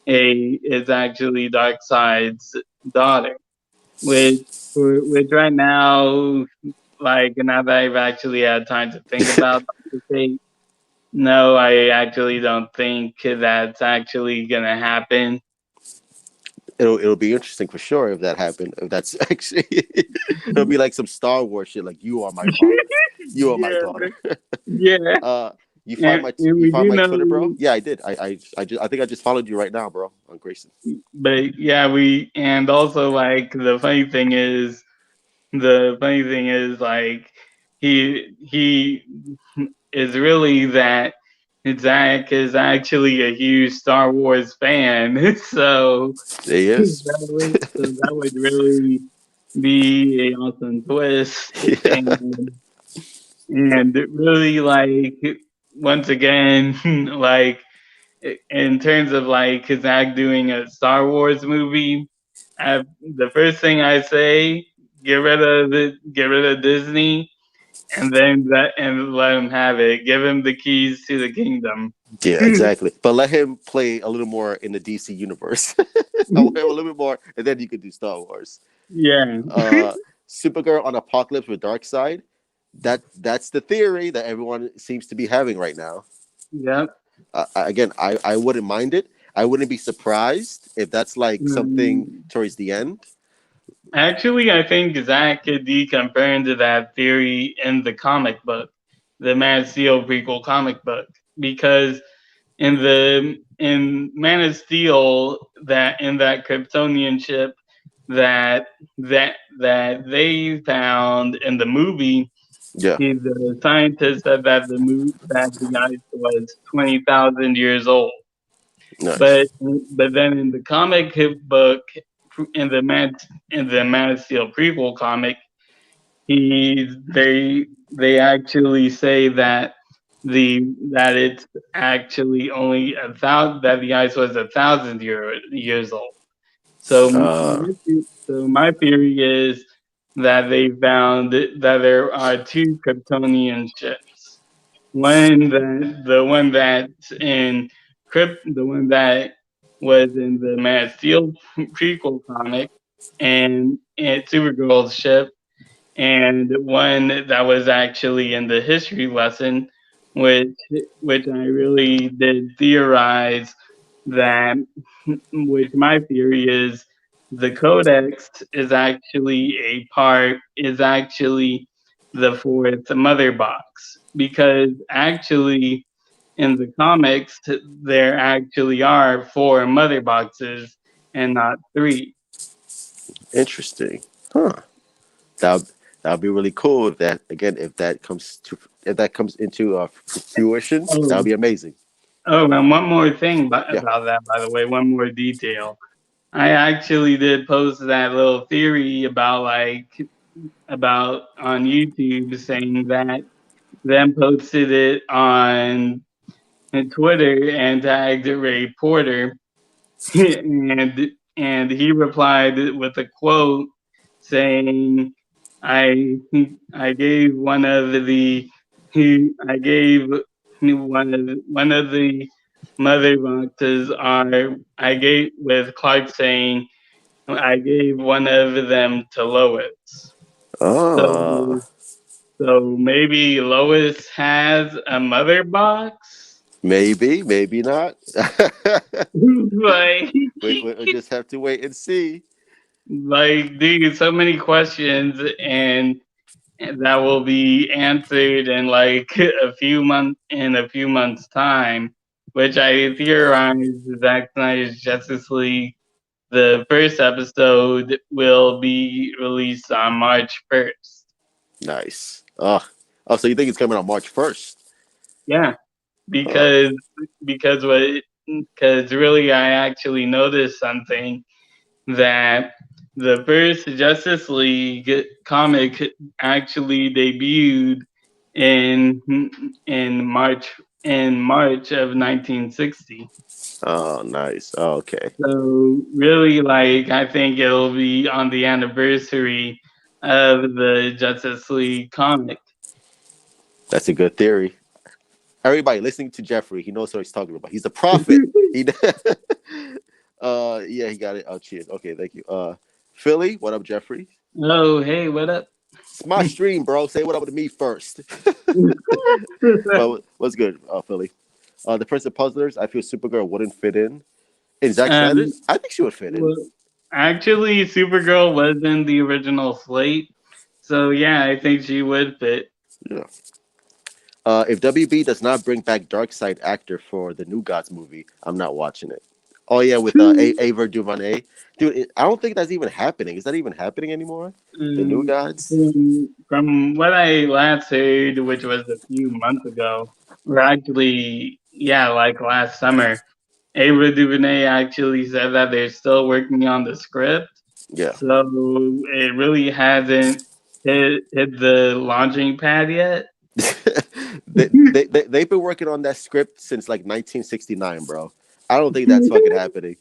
Darkseid's daughter, which which right now, like now that I've actually had time to think about the fate, no, I actually don't think that's actually gonna happen. It'll be interesting for sure if that happened. If that's actually, it'll be like some Star Wars shit. Like you are my father, you are my Yeah, daughter. yeah, uh, you find and, my and you we find do my Twitter, bro? know, Yeah, I did. I think I just followed you right now, bro, on Grayson. but yeah, and also like the funny thing is like he is really that Zach is actually a huge Star Wars fan, so There he is. that would really be a awesome twist, Yeah. and really like once again like in terms of like Zach doing a Star Wars movie, the first thing I say, get rid of Disney, and let him have it. Give him the keys to the kingdom. Yeah, exactly. But let him play a little more in the DC universe. I want him a little bit more, and then you could do Star Wars. Yeah. Uh, Supergirl on Apocalypse with Darkseid. That's the theory that everyone seems to be having right now. Yep. Again, I wouldn't mind it. I wouldn't be surprised if that's like something Mm, towards the end. actually, I think Zach deconfirmed that theory in the comic book. the Man of Steel prequel comic book, because in Man of Steel, that in that Kryptonian ship that that they found in the movie, Yeah. the scientist said that that the ice was 20,000 years old. Nice. But then in the comic book, in the Man of Steel prequel comic, he they actually say that it's actually only 1,000, that the ice was 1,000 years old. So Uh, my theory is that they found that there are two Kryptonian ships. The one that's in the one that was in the Man of Steel prequel comic, and Supergirl's ship, and one that was actually in the history lesson, which I really did theorize that, which my theory is the codex is actually the fourth mother box, because actually in the comics there actually are four mother boxes and not three. Interesting. Huh. That that'd be really cool if that again if that comes into fruition. That would Oh, be amazing. and one more thing Yeah. about that, by the way, one more detail. I actually did post that little theory about on YouTube, saying that, then posted it on Twitter and tagged Ray Porter, and he replied with a quote saying, "I I gave one of the I gave one of the mother boxes are I gave with Clark saying I gave one of them to Lois." Oh, So maybe Lois has a mother box. maybe, maybe not. like We'll just have to wait and see. dude, so many questions, and that will be answered in like a few months time, which I theorize Zack Snyder's Justice League, the first episode, will be released on March 1st. Nice. Oh, so you think it's coming on March 1st? Yeah, Huh. because really I actually noticed something, that the first Justice League comic actually debuted in March of 1960. Oh, nice. Oh, okay. So really, like, I think it'll be on the anniversary of the Justice League comic. That's a good theory. Everybody listening to Jeffrey, he knows what he's talking about. He's a prophet. He, yeah, he got it. Oh, cheers. Okay, thank you. Philly, what up, Jeffrey? Oh, hey, what up? It's my stream, bro. Say what up to me first. But what's good, Philly? The Prince of Puzzlers, I feel Supergirl wouldn't fit in. In Zack um, Snyder's, I think she would fit in. well, actually, Supergirl was in the original slate, so yeah, I think she would fit. Yeah. If WB does not bring back Darkseid actor for the New Gods movie, I'm not watching it. Oh yeah, with Ava DuVernay, dude. I don't think that's even happening. Is that even happening anymore? The New Gods? From what I last heard, which was a few months ago, or actually, yeah, like last summer, Ava DuVernay actually said that they're still working on the script, Yeah. so it really hasn't hit the launching pad yet. They've been working on that script since like 1969, bro. I don't think that's fucking happening.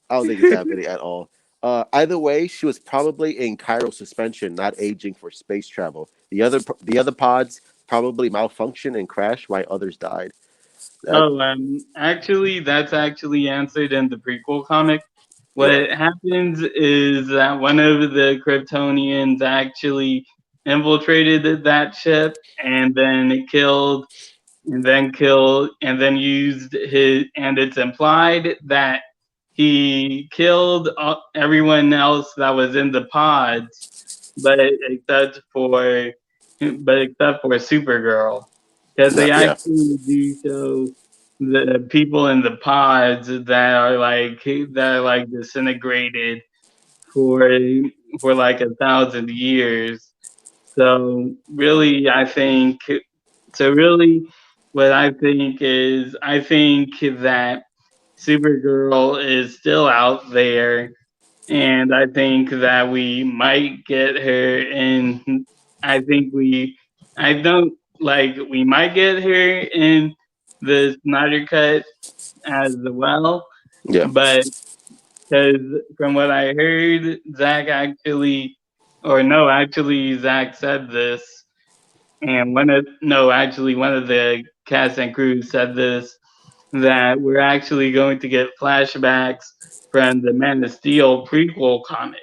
I don't think it's happening at all. Either way, she was probably in chiral suspension, not aging for space travel. The other pods probably malfunctioned and crashed while others died. That Oh, actually, that's actually answered in the prequel comic. yeah. What happens is that one of the Kryptonians actually infiltrated that ship, and then it killed, and then used his, and it's implied that he killed everyone else that was in the pods, but except for Supergirl. because No, they yeah, actually do show the people in the pods that are like disintegrated for like 1,000 years. So really, I think so. Really, what I think is, I think that Supergirl is still out there, and I think that we might get her in. I think I don't like, we might get her in the Snyder Cut as well, yeah. but because from what I heard, Zach actually, or no, actually, Zach said this, and one of the cast and crew said this, that we're actually going to get flashbacks from the Man of Steel prequel comic.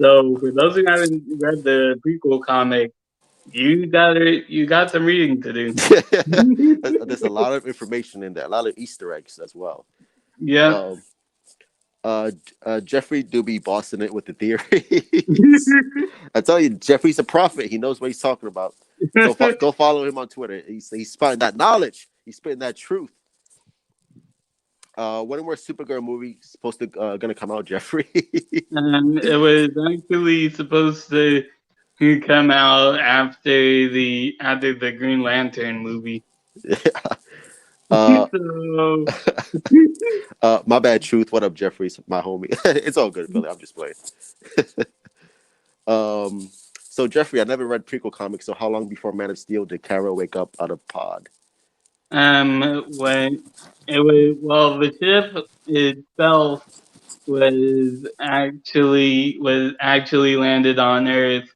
So for those who haven't read the prequel comic, you got some reading to do. There's a lot of information in there, a lot of Easter eggs as well. Yep. Um, Jeffrey do be bossing it with the theories. I tell you, Jeffrey's a prophet. He knows what he's talking about. Go follow him on Twitter. He's spitting that knowledge. He's spitting that truth. When were Supergirl movie supposed to gonna come out, Jeffrey? It was actually supposed to come out after the Green Lantern movie. uh, So my bad, truth. What up, Jeffrey? My homie. It's all good, Billy. I'm just playing. So Jeffrey, I never read prequel comics. So how long before Man of Steel did Kara wake up out of pod? when it was, well, the ship itself was actually landed on Earth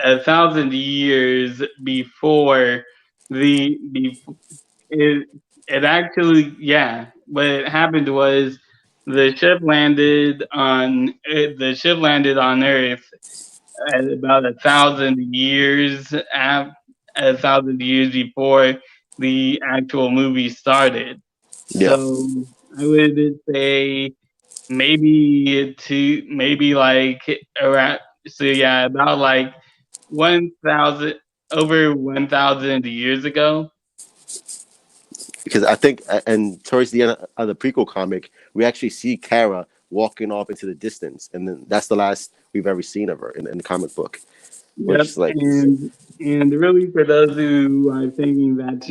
1,000 years before the it it actually, yeah, what happened was the ship landed on Earth at about 1,000 years 1,000 years before the actual movie started. Yeah, So I would say maybe like around, so yeah, about like 1,000, over 1,000 years ago. because I think, and towards the end of the prequel comic, we actually see Kara walking off into the distance, and then that's the last we've ever seen of her in the comic book, which Yep, is like, and really, for those who are thinking that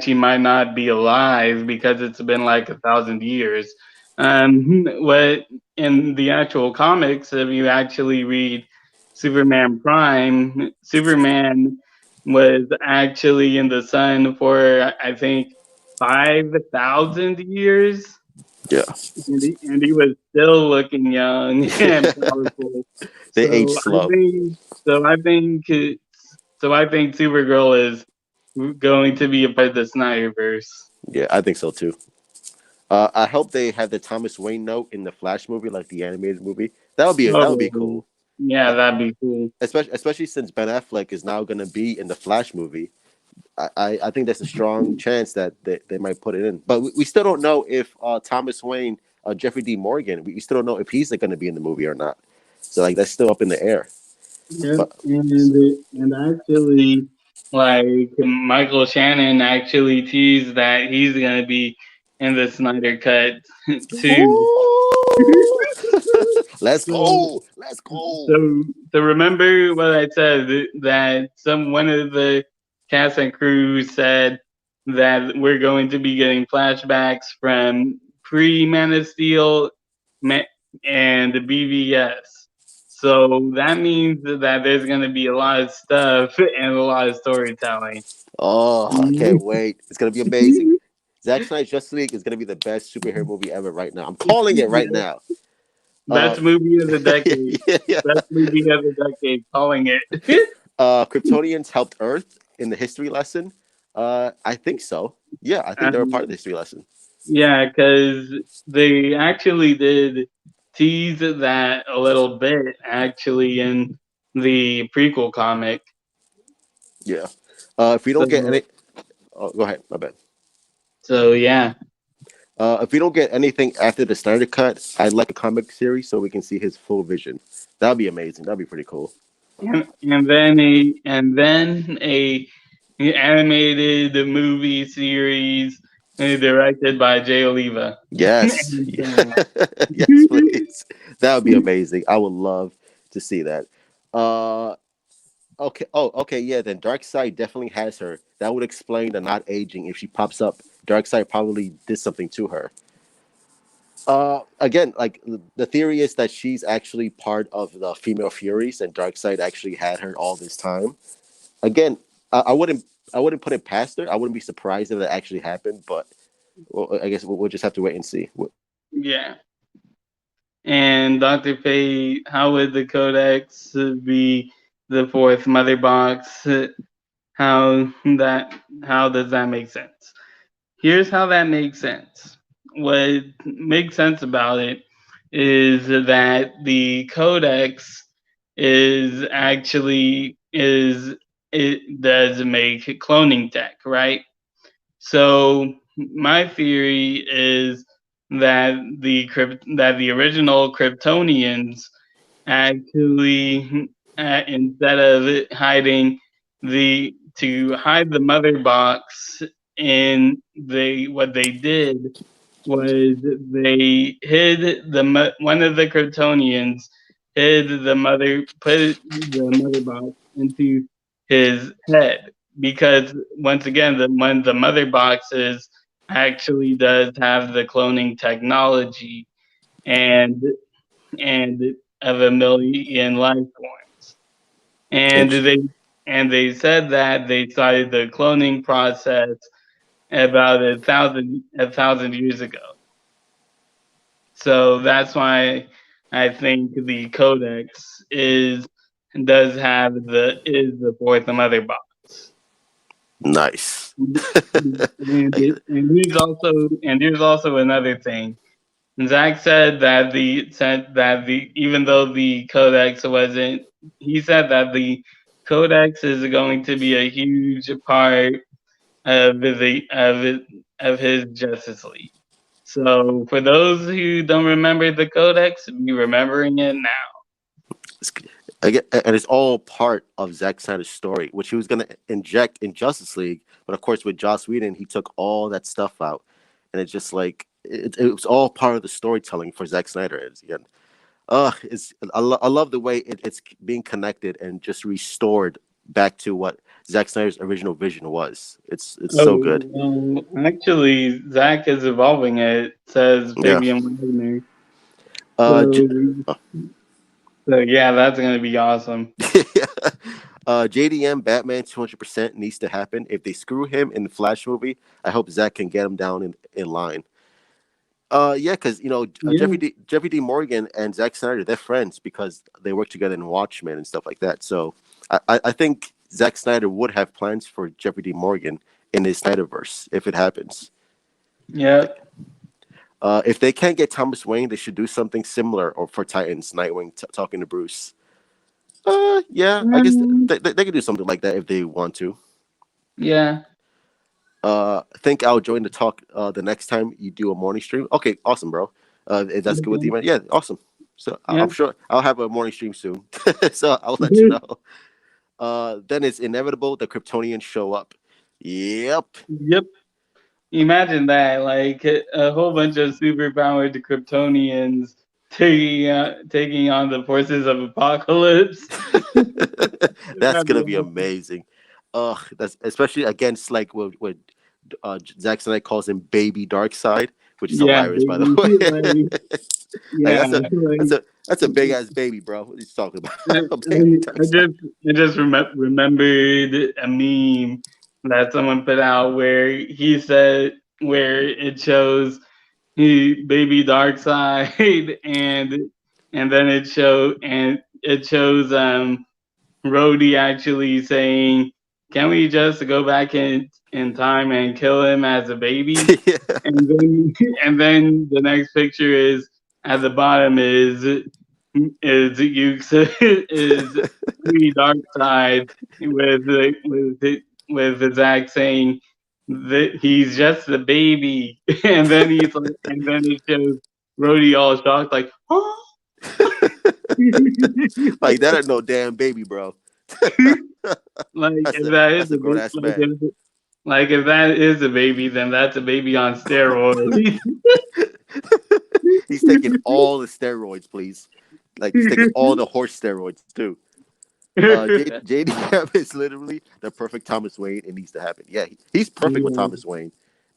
she might not be alive because it's been like 1,000 years. What in the actual comics, if you actually read Superman Prime, Superman was actually in the sun for, I think, 5,000 years, yeah, and he was still looking young and powerful. they age So I slow. think, so I think, so I think Supergirl is going to be a part of the Snyderverse. Yeah, I think so too. I hope they have the Thomas Wayne note in the Flash movie, like the animated movie. That would be Oh, cool. yeah, Uh, that'd be cool. especially since Ben Affleck is now going to be in the Flash movie. I think there's a strong chance that they might put it in, but we still don't know if Thomas Wayne, Jeffrey D. Morgan, we still don't know if he's going to be in the movie or not. So like that's still up in the air. Yep, But and actually, like, Michael Shannon actually teased that he's gonna be in the Snyder Cut too. Ooh. Let's So, go, let's go. so remember what I said, that one of the cast and crew said that we're going to be getting flashbacks from pre Man of Steel and the BVS. So that means that there's going to be a lot of stuff and a lot of storytelling. Oh, I can't wait. It's gonna be amazing. Zack Snyder's Justice League is gonna be the best superhero movie ever right now. I'm calling it right Yeah. now. Uh, Best movie of the decade. yeah, yeah. Best movie of the decade. Calling it. Kryptonians helped Earth in the history lesson. I think so. Yeah, I think they were part of the Um, history lesson. yeah, because they actually did tease that a little bit, actually, in the prequel comic. Yeah. If we don't get So, any, oh, go ahead. My bad. so yeah. If we don't get anything after the Snyder cut, I'd like a comic series so we can see his full vision. That'd be amazing. That'd be pretty cool. And then a animated movie series directed by Jay Oliva. Yes. And, Yes, please. That would be amazing. I would love to see that. Uh okay. Oh, okay, yeah, then Darkseid definitely has her. That would explain the not aging if she pops up. Darkseid probably did something to her. Again, like the theory is that she's actually part of the female Furies, and Darkseid actually had her all this time. Again, I wouldn't put it past her. I wouldn't be surprised if that actually happened, but well, I guess we'll just have to wait and see. yeah. And Dr. Fate, how would the Codex be the fourth mother box? How that how does that make sense? Here's how that makes sense. What makes sense about it is that the Codex is actually is it does make cloning tech, right? So my theory is that that the original Kryptonians actually, instead of hiding to hide the mother box, in they what they did was they hid one of the Kryptonians hid the mother put the mother box into his head, because once again one of the mother boxes actually does have the cloning technology, and and of a million life forms. And Int- they said that they started the cloning process about a thousand years ago. So that's why I think the Codex is the fourth mother box. nice. And here's also another thing. Zach said that the even though the codex wasn't, he said that the codex is going to be a huge part of of his Justice League. So for those who don't remember the codex, be remembering it now. It's, again, and it's all part of Zack Snyder's story, which he was going to inject in Justice League, but of course with Joss Whedon, he took all that stuff out, and it's just like it was all part of the storytelling for Zack Snyder. Again, I love the way it's being connected and just restored back to what Zack Snyder's original vision was. It's so good. Actually, Zach is evolving it, says Yeah. Fabian Wagner. Uh, J- So, so yeah, that's gonna be awesome. JDM Batman 200% needs to happen. If they screw him in the Flash movie, I hope Zach can get him down in line. Yeah, because Yeah, Jeffrey D. Morgan and Zack Snyder, they're friends because they work together in Watchmen and stuff like that. So I think Zack Snyder would have plans for Jeffrey D. Morgan in his Snyderverse if it happens. yeah. If they can't get Thomas Wayne, they should do something similar, or for Titans, Nightwing talking to Bruce. Yeah, I guess Um, they could do something like that if they want to. yeah, I think I'll join the talk the next time you do a morning stream. Okay, awesome, bro. If that's good with okay, you, man. Yeah, awesome. So yeah, I'm sure I'll have a morning stream soon. So I'll let you know. Then it's inevitable the Kryptonians show up. Yep. yep. Imagine that, like a whole bunch of superpowered Kryptonians taking on the forces of apocalypse. That's That'd be gonna be awesome. amazing. That's especially against like what Zack Snyder calls him Baby Dark Side, which is Yeah, hilarious, by the baby. Like, way. Like yeah, that's like a big ass baby, bro. What are you talking I, about? Baby Dark Side. I just remembered a meme that someone put out where he said where it shows he baby dark side and then it shows Rhodey actually saying, "Can we just go back in time and kill him as a baby?" Yeah. And then and then the next picture is at the bottom is Louis Dark Side with Zach saying that he's just a baby, and then and then it shows Rhodey all shocked like, "Oh." Like that ain't no damn baby, bro. Like That's if a that is that's a a grown baby, ass man. like if that is a baby, then that's a baby on steroids. He's taking all the steroids, please. Like he's taking all the horse steroids too. JD Camp is literally the perfect Thomas Wayne. It needs to happen. Yeah, he's perfect with Yeah, Thomas Wayne.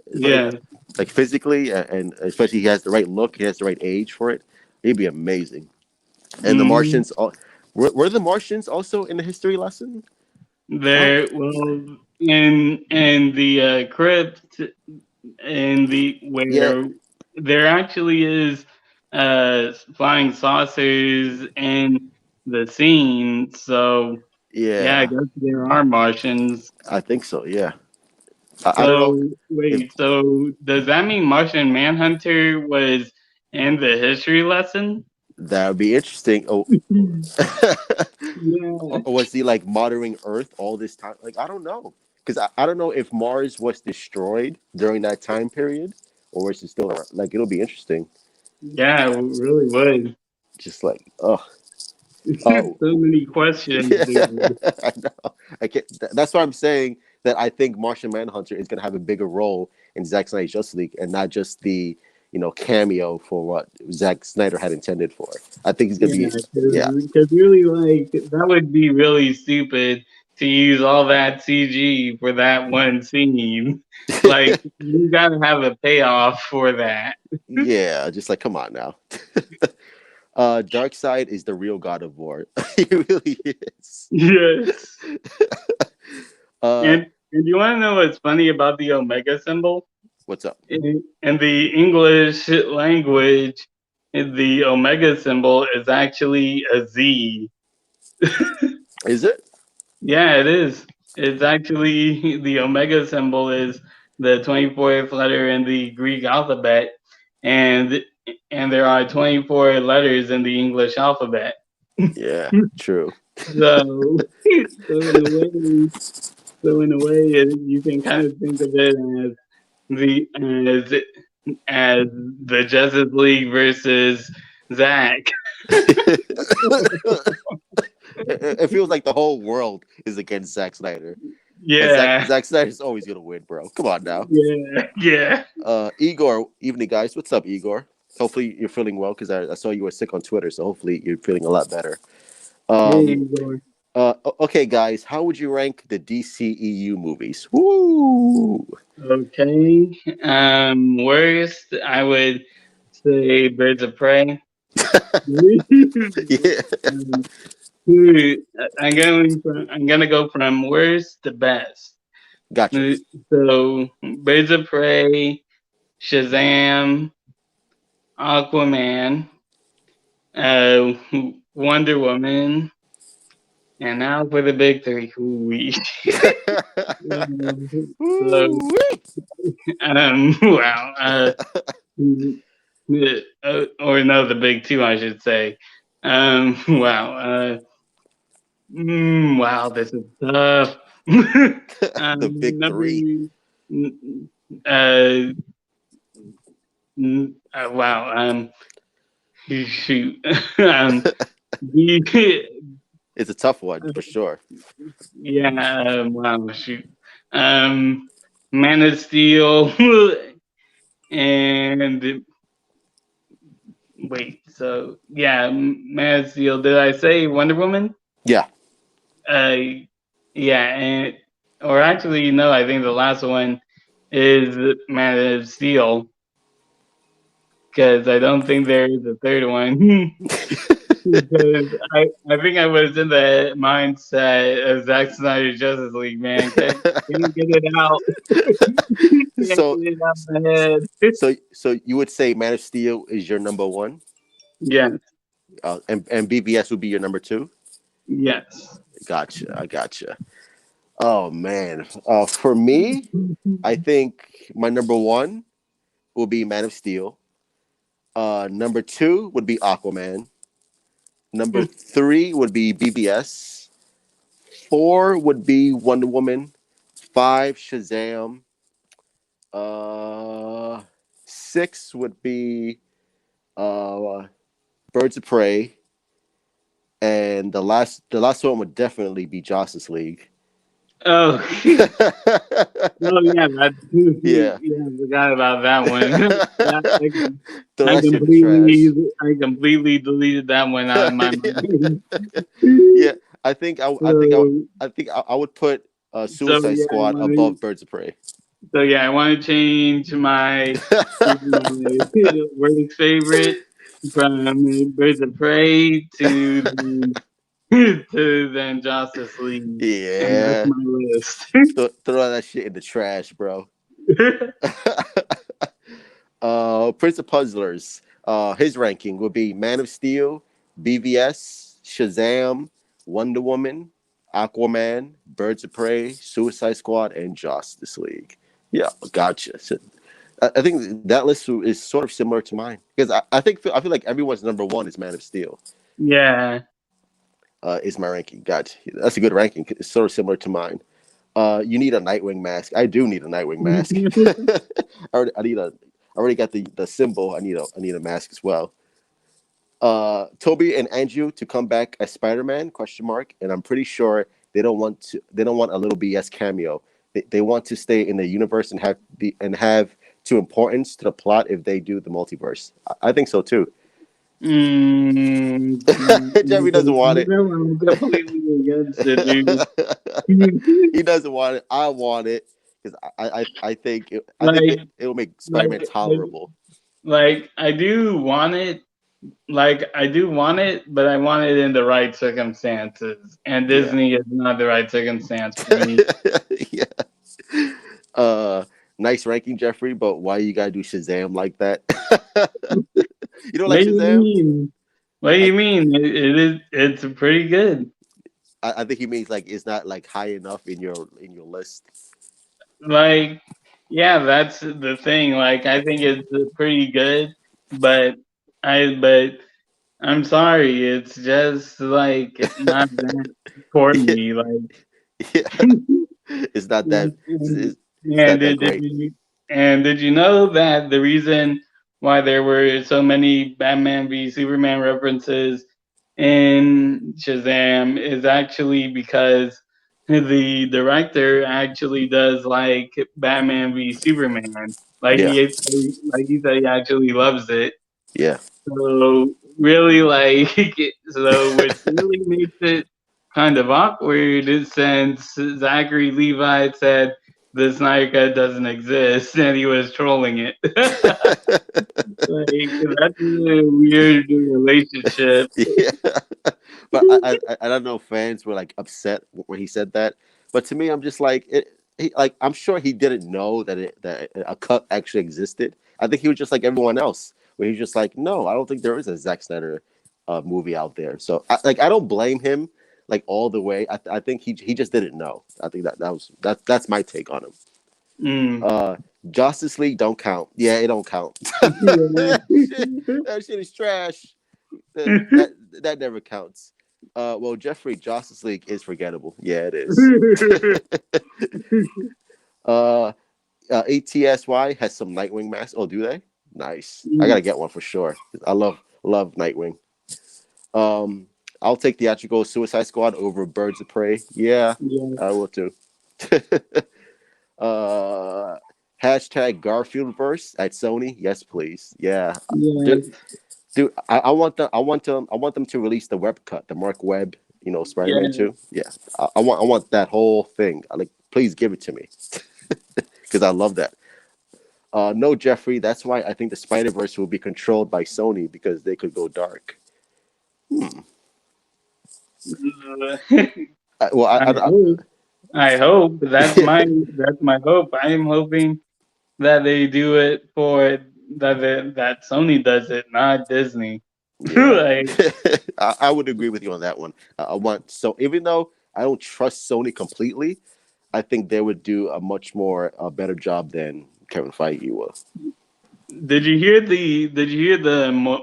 It's yeah. like physically, and especially he has the right look. He has the right age for it. He'd be amazing. And the Hmm. Martians, were the Martians also in the history lesson? I don't. There, well, in the crypt, in the Yeah, where there actually is flying saucers in the scene. So yeah, I yeah, guess there are Martians. I think so. Yeah, I don't know So if wait, so does that mean Martian Manhunter was in the history lesson? that would be interesting. Oh, Yeah, or was he like monitoring Earth all this time? Like I don't know, because I don't know if Mars was destroyed during that time period, or was it still around. Like it'll be interesting. yeah, it really would. Just like oh So many questions, yeah, dude. I know. I can't. That's why I'm saying that I think Martian Manhunter is gonna have a bigger role in Zack Snyder's Justice League, and not just the cameo for what Zack Snyder had intended for. I think he's gonna Yeah, be yeah. because really, like, that would be really stupid to use all that CG for that one scene. Like, you gotta have a payoff for that. Yeah, just like come on now. Darkseid is the real god of war. He really is. Yes. Uh, And you want to know what's funny about the Omega symbol? what's up? In the English language, the Omega symbol is actually a Z. Is it? Yeah, it is. It's actually the Omega symbol is the 24th letter in the Greek alphabet, and there are 24 letters in the English alphabet. Yeah, true. So, so in a way, you can kind of think of it as the as as the Justice League versus Zach. It feels like the whole world is against Zack Snyder, and Yeah, Zack Snyder's always gonna win, bro. Come on now. yeah, yeah. Igor, evening guys. What's up, Igor? Hopefully you're feeling well because I saw you were sick on Twitter, so hopefully you're feeling a lot better. Hey, Um, Igor. okay, guys, how would you rank the DCEU movies? Woo! Okay. Worst, I would say Birds of Prey. Yeah, um, I'm gonna go from worst to best. gotcha. So Birds of Prey, Shazam, Aquaman, uh, Wonder Woman, and now for the big three. So Woo! wow. Mm, or no, the big two, I should say. Wow. Wow, this is tough. The big Number, three. uh, wow. Shoot. The, It's a tough one for sure. yeah. Wow. Shoot. Um, Man of Steel, and wait. So yeah, Man of Steel. Did I say Wonder Woman? Yeah. Uh, yeah, and or actually, no, I think the last one is Man of Steel because I don't think there is a third one. Because I think I was in the mindset of Zack Snyder's Justice League, man. Can't get it out. Can't so get it out of my head. so you would say Man of Steel is your number one, Yes, and BVS would be your number two. yes. Gotcha. I gotcha. Oh man. For me, I think my number one will be Man of Steel. Number two would be Aquaman. Number three would be BBS. Four would be Wonder Woman. Five Shazam. Uh, Six would be uh Birds of Prey, And the last one would definitely be Justice League. Oh, oh yeah, that Yeah. yeah, I forgot about that one. That, Throw I that shit in the completely, trash. I completely deleted that one out of my Yeah. mind. Yeah. I think so, I would put so Suicide yeah, Squad above Birds of Prey. I want to change my worst favorite from Birds of Prey to to then Justice League, and that's Yeah. my list. Throw that shit in the trash, bro. Prince of Puzzlers. His ranking would be Man of Steel, BVS, Shazam, Wonder Woman, Aquaman, Birds of Prey, Suicide Squad, and Justice League. Yeah, gotcha. So, I think that list is sort of similar to mine because I feel like everyone's number one is Man of Steel. Yeah. Is my ranking. Gotcha. That's a good ranking. It's sort of similar to mine. You need a Nightwing mask. I do need a Nightwing mask. I need a. I already got the symbol. I need a mask as well. Toby and Andrew to come back as Spider-Man? Question mark. And I'm pretty sure they don't want to. They don't want a little BS cameo. They want to stay in the universe and have to importance to the plot if they do the multiverse. I think so too. Mm, Jerry doesn't want it. I'm completely against it, dude. He doesn't want it. I want it because I think like, it will make like, Spider-Man like, tolerable. I do want it. Like, I do want it, but I want it in the right circumstances, and Yeah. Disney is not the right circumstance for me. Yeah. Uh, nice ranking, Jeffrey. But why you gotta do Shazam like that? You don't What like do you Shazam? mean? What do I, you mean? It is. It's pretty good. I think he means like it's not like high enough in your list. Like, yeah, that's the thing. Like, I think it's pretty good, but but I'm sorry, it's just like not that for Yeah, me. Like, yeah. It's not that. and, and, It's and not that did great. you did you know that the reason why there were so many Batman v Superman references in Shazam is actually because the director actually does like Batman v Superman. Yeah, Like he said he actually loves it. yeah. So really, like, so which really makes it kind of awkward since Zachary Levi said the Snyder Cut doesn't exist and he was trolling it. Like, that's a weird relationship. Yeah, but I don't know. Fans were like upset when he said that, but to me, I'm just like like I'm sure he didn't know that a cut actually existed. I think he was just like everyone else, where he's just like, no, I don't think there is a Zack Snyder movie out there. So I don't blame him like all the way. I think he just didn't know. I think that's my take on him. Mm. Uh, Justice League don't count. Yeah, it don't count. Yeah. That shit is trash. That never counts. Well, Jeffrey, Justice League is forgettable. Yeah, it is. uh, ATSY has some Nightwing masks. Oh, do they? Nice. I gotta get one for sure. I love Nightwing. Um, I'll take theatrical Suicide Squad over Birds of Prey. Yeah, Yeah. I will too. uh, hashtag Garfield verse at Sony. Yes, please. Yeah, Yeah. dude, I want them. I want them to release the web cut, the Mark Webb. Spider-Man Yeah. 2. Yeah, I want that whole thing. Like, please give it to me because I love that. No, Jeffrey. That's why I think the Spider Verse will be controlled by Sony because they could go dark. Hmm. Well, I hope. I hope that's my hope. I am hoping that they do it for that Sony does it, not Disney. yeah, Like, I would agree with you on that one. I want so even though I don't trust Sony completely, I think they would do a much more a better job than Kevin Feige will. did you hear the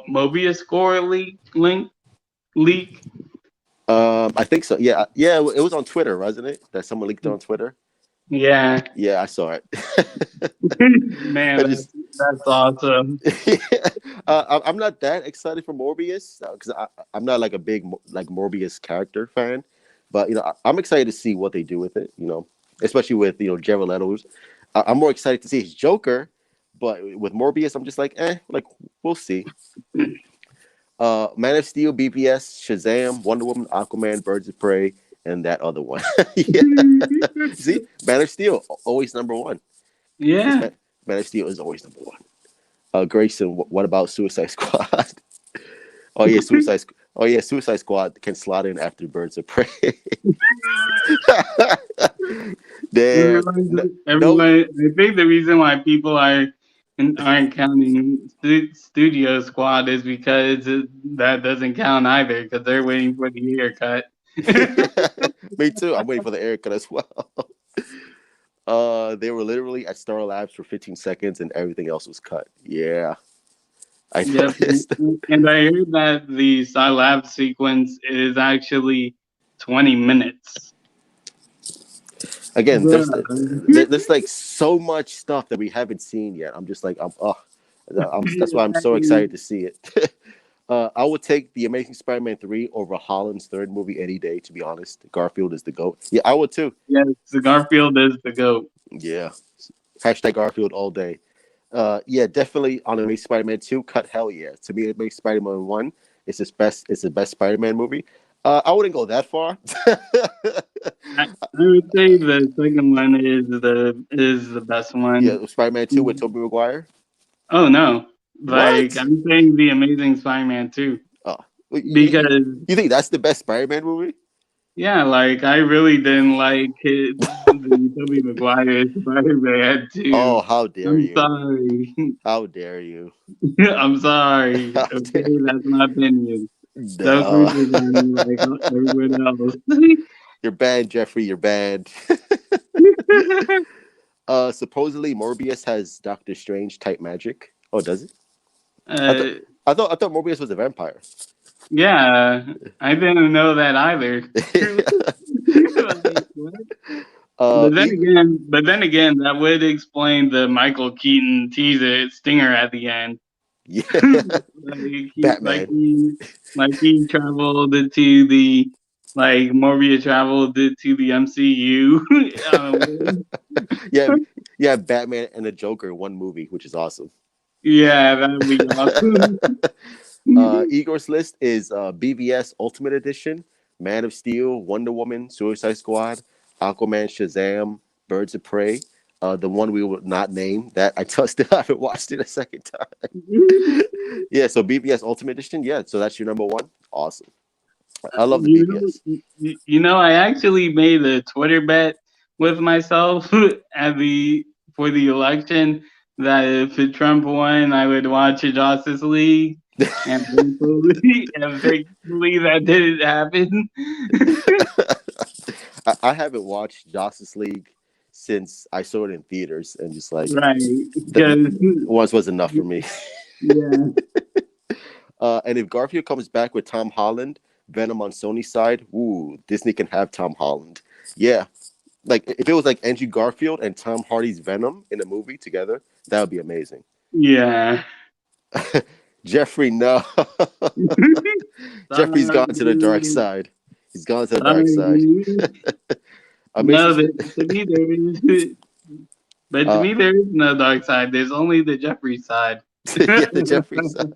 Mobius score leak? I think so. Yeah, yeah. It was on Twitter, wasn't it? That someone leaked it on Twitter. Yeah, Yeah, I saw it. man, I just, that's awesome. yeah, I'm not that excited for Morbius because I'm not like a big like Morbius character fan, but I'm excited to see what they do with it. Especially with Jared Leto's. I'm more excited to see his Joker, but with Morbius, I'm just like, like we'll see. Man of Steel, BBS, Shazam, Wonder Woman, Aquaman, Birds of Prey, and that other one. Yeah, see, Man of Steel always number one. This Yeah. Man of Steel is always number one. Grayson, what about Suicide Squad? Oh yeah, Suicide Squad can slot in after Birds of Prey. Damn, no, Everyone, I think the reason why people aren't counting Studio Squad is because that doesn't count either because they're waiting for the haircut. me too. I'm waiting for the haircut as well. They were literally at Star Labs for 15 seconds, and everything else was cut. Yeah, I Yep, noticed. and I heard that the Scilab sequence is actually 20 minutes. Again, Bruh. there's like so much stuff that we haven't seen yet. I'm just like, that's why I'm so excited to see it. I would take the Amazing Spider-Man 3 over Holland's third movie any day. To be honest, Garfield is the goat. Yeah, I would too. Yes, the Garfield is the GOAT. Yeah, hashtag Garfield all day. Yeah, definitely on Amazing Spider-Man 2. Cut hell yeah. To me, Amazing Spider-Man 1 is his best. It's the best Spider-Man movie. I wouldn't go that far. I would say the second one is the best one. Yeah, Spider-Man 2 with Tobey Maguire. Oh no, like What? I'm saying the Amazing Spider-Man 2 Oh, you, because you think that's the best Spider-Man movie? yeah, like I really didn't like the Tobey Maguire Spider-Man 2. Oh, how dare I'm you? sorry. How dare you? I'm sorry. How Okay, dare that's my opinion. Don't No. crucify me like everyone else. You're banned, Jeffrey. You're banned. Supposedly Morbius has Doctor Strange type magic. Oh, does it? I thought uh, I thought Morbius was a vampire. yeah, I didn't know that either. Like, what? uh, e- But then again, that would explain the Michael Keaton teaser stinger at the end. yeah, like he, like Batman. he, like he traveled to the, like Morbius traveled to the MCU. Yeah, yeah, Batman and the Joker in one movie, which is awesome. Yeah, that would be awesome. Igor's list is BVS Ultimate Edition, Man of Steel, Wonder Woman, Suicide Squad, Aquaman, Shazam, Birds of Prey. The one we will not name that I still haven't watched it a second time. Yeah, so BVS Ultimate Edition. Yeah, so that's your number one. Awesome. I love the BVS. I actually made a Twitter bet with myself at the for the election that if Trump won, I would watch a Justice League, and thankfully that didn't happen. I haven't watched Justice League since I saw it in theaters, and just like Right, the because once was enough for me. yeah, And if Garfield comes back with Tom Holland, Venom on Sony's side, ooh, Disney can have Tom Holland. Yeah, like if it was like Andrew Garfield and Tom Hardy's Venom in a movie together, that would be amazing. yeah. Jeffrey, no. Jeffrey's gone to the dark Sorry, side. He's gone to the dark side. sorry. Amazing. No, to me there is, but to Uh, me there is no dark side. There's only the Jeffrey side. yeah, the Jeffrey side.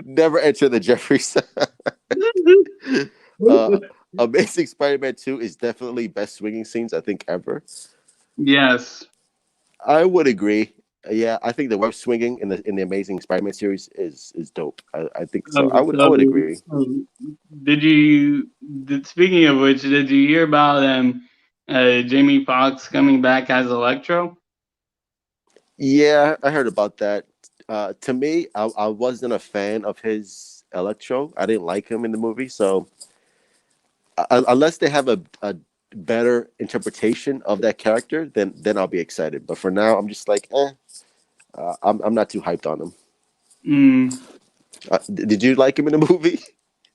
Never enter the Jeffrey side. uh, Amazing Spider-Man 2 is definitely best swinging scenes I think ever. Yes. I would agree. Yeah, I think the web swinging in the Amazing Spider-Man series is dope. I think so. Oh, I would so agree. um, speaking of which, did you hear about Jamie Foxx coming back as Electro? Yeah, I heard about that. To me, I wasn't a fan of his Electro. I didn't like him in the movie. So unless they have a better interpretation of that character, then I'll be excited. But for now, I'm just like, I'm not too hyped on him. Mm, Did you like him in the movie?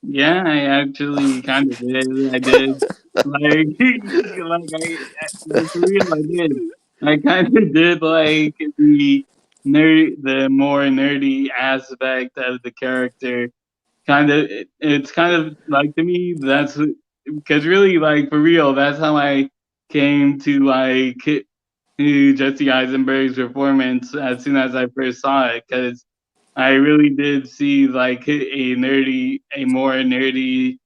yeah, I actually kind of did. I did. Like, like for real, I did. I kind of did like the more nerdy aspect of the character. It's kind of like, to me, that's because really, like, for real, that's how I came to like to Jesse Eisenberg's performance as soon as I first saw it, because I really did see like a more nerdy,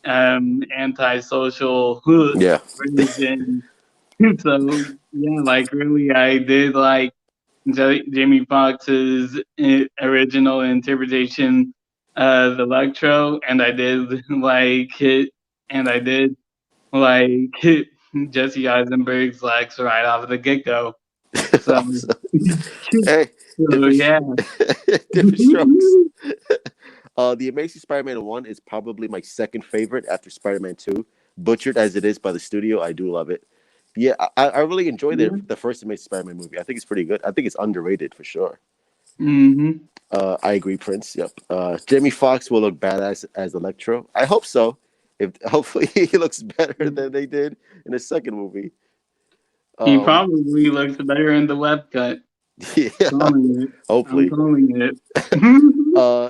antisocial Yeah. version. So yeah, like really, I did like Jamie Foxx's original interpretation of Electro, and I did like it, and I did like Jesse Eisenberg's Lex right off the get go. So, So, hey, so different, yeah. different strokes. The Amazing Spider-Man 1 is probably my second favorite after Spider-Man 2. Butchered as it is by the studio, I do love it. Yeah, I really enjoy Yeah. the first Amazing Spider-Man movie. I think it's pretty good. I think it's underrated for sure. Hmm. I agree, Prince. Yep. Jamie Foxx will look badass as Electro. I hope so. If hopefully he looks better than they did in the second movie. He Um, probably looks better in the web cut. yeah, Calling it. I'm hopefully. calling it.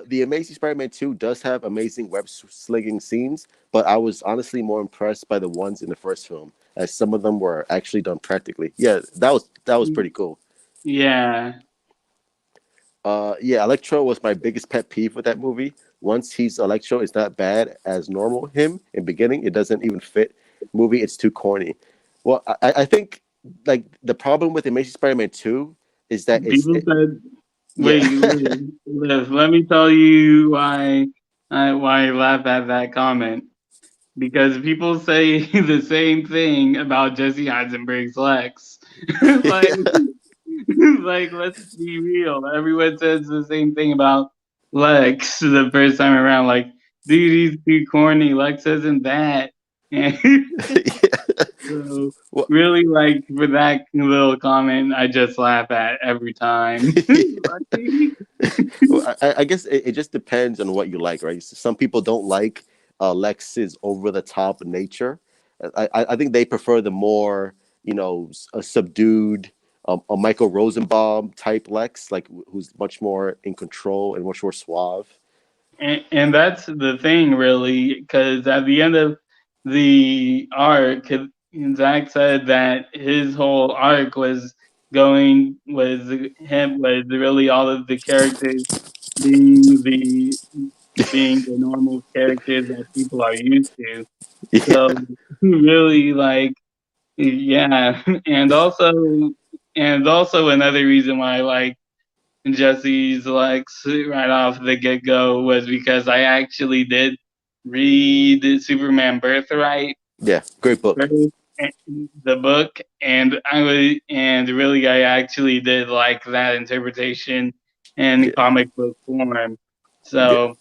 The Amazing Spider-Man 2 does have amazing web slinging scenes, but I was honestly more impressed by the ones in the first film, as some of them were actually done practically. Yeah, that was pretty cool. Yeah. Yeah, Electro was my biggest pet peeve with that movie. Once he's Electro, it's not bad as normal him in beginning. It doesn't even fit movie. It's too corny. Well, I think like the problem with Amazing Spider-Man 2 is that People said, yeah. wait, Liv, let me tell you why I laugh at that comment. Because people say the same thing about Jesse Eisenberg's Lex. Like, Yeah. like, let's be real. Everyone says the same thing about Lex the first time around. Like, dude, he's too corny. Lex isn't that. And Yeah. so, Well, really, like, for that little comment, I just laugh at every time. Like, well, I guess it just depends on what you like, right? Some people don't like Lex's over the top nature. I think they prefer the more a subdued, a Michael Rosenbaum type Lex, like who's much more in control and much more suave. and that's the thing, really, because at the end of the arc, Zach said that his whole arc was really all of the characters being the being the normal characters that people are used to. So Yeah, really, like, yeah, and also another reason why I like Jesse's Lex right off the get go was because I actually did read Superman Birthright yeah, great book. first, the book, and really I actually did like that interpretation in Yeah, comic book form. yeah. So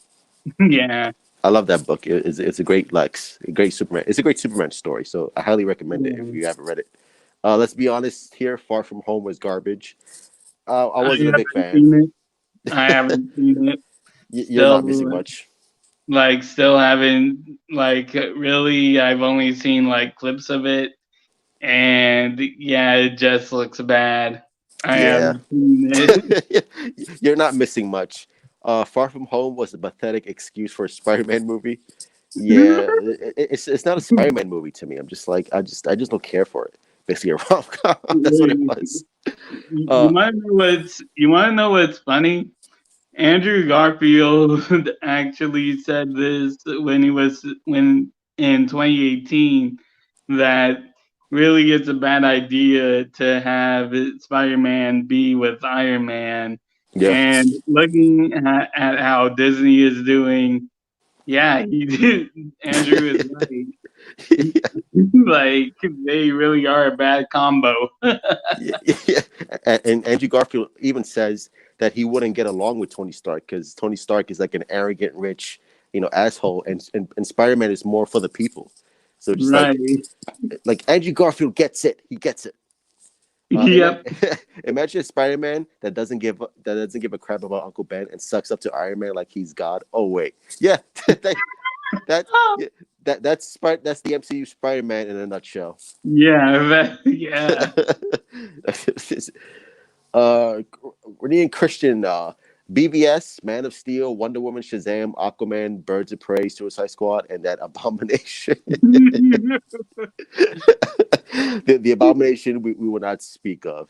yeah, I love that book. It's a great Lex, a great Superman. It's a great Superman story. So I highly recommend it if yeah. you haven't read it. Let's be honest here. Far From Home was garbage. I I wasn't a big haven't fan. seen it. I haven't seen it. You're not missing Still, much. still haven't, really. I've only seen like clips of it, and yeah, it just looks bad. I Yeah. haven't seen it. You're not missing much. Far From Home was a pathetic excuse for a Spider-Man movie. Yeah, it's not a Spider-Man movie to me. I'm just like I just don't care for it. Basically, a rom com. That's what it Wait, was. you Uh, want to know what's funny? Andrew Garfield actually said this when in 2018, that really it's a bad idea to have Spider-Man be with Iron Man. yeah, And looking at how Disney is doing, yeah, he did. Andrew is right. Like, they really are a bad combo. yeah, yeah. And Andrew Garfield even says that he wouldn't get along with Tony Stark because Tony Stark is like an arrogant, rich, asshole, and Spider-Man is more for the people. So just Right. like Andrew Garfield gets it. He gets it. Yep. Imagine a Spider-Man that doesn't give a crap about Uncle Ben and sucks up to Iron Man like he's God. Oh wait, yeah, that yeah, that's the MCU Spider-Man in a nutshell. Yeah. Yeah. Uh, Renee and Christian, BVS, Man of Steel, Wonder Woman, Shazam, Aquaman, Birds of Prey, Suicide Squad, and that Abomination. The Abomination we will not speak of.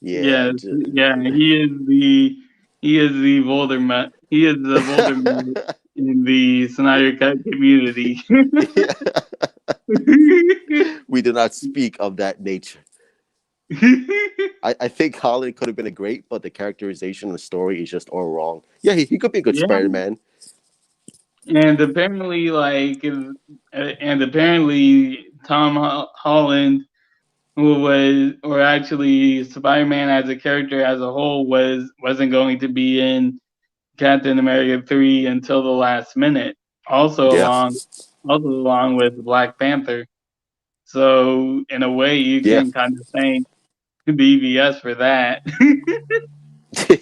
Yeah, Yes, yeah, he is the Voldemort. He is the Voldemort in the Snyder Cut community. yeah. We do not speak of that nature. I think Holland could have been a great, but the characterization and the story is just all wrong. Yeah, he could be a good Yeah, Spider Man. and apparently, and apparently, Holland, who was, or actually Spider-Man as a character as a whole, wasn't going to be in Captain America 3 until the last minute. Also Yeah, along with Black Panther. So in a way, you yeah, can kind of thank BVS for that.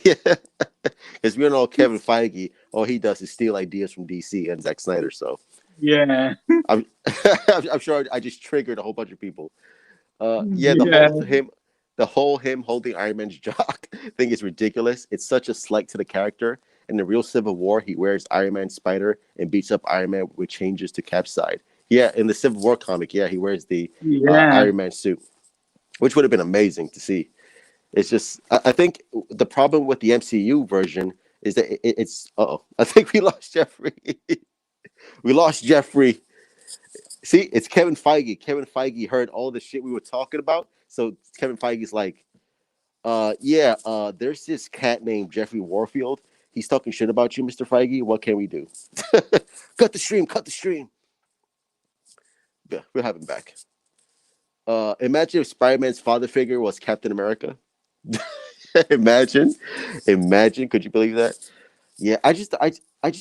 yeah. Because we don't know Kevin Feige. All he does is steal ideas from DC and Zack Snyder. So Yeah, I'm, I'm sure I just triggered a whole bunch of people. Yeah, yeah, the whole him holding Iron Man's jock thing is ridiculous. It's such a slight to the character. In the real Civil War, he wears Iron Man's spider and beats up Iron Man with changes to Cap's side. Yeah, in the Civil War comic, yeah, he wears the yeah. Iron Man suit, which would have been amazing to see. It's just, I think the problem with the MCU version is that it's. Oh, I think we lost Jeffrey. We lost Jeffrey. See, it's Kevin Feige. Kevin Feige heard all the shit we were talking about. So Kevin Feige's like, yeah, there's this cat named Jeffrey Warfield. He's talking shit about you, Mr. Feige. What can we do? Cut the stream, cut the stream. Yeah, we'll have him back. Imagine if Spider-Man's father figure was Captain America. imagine, imagine. Could you believe that? Yeah, I just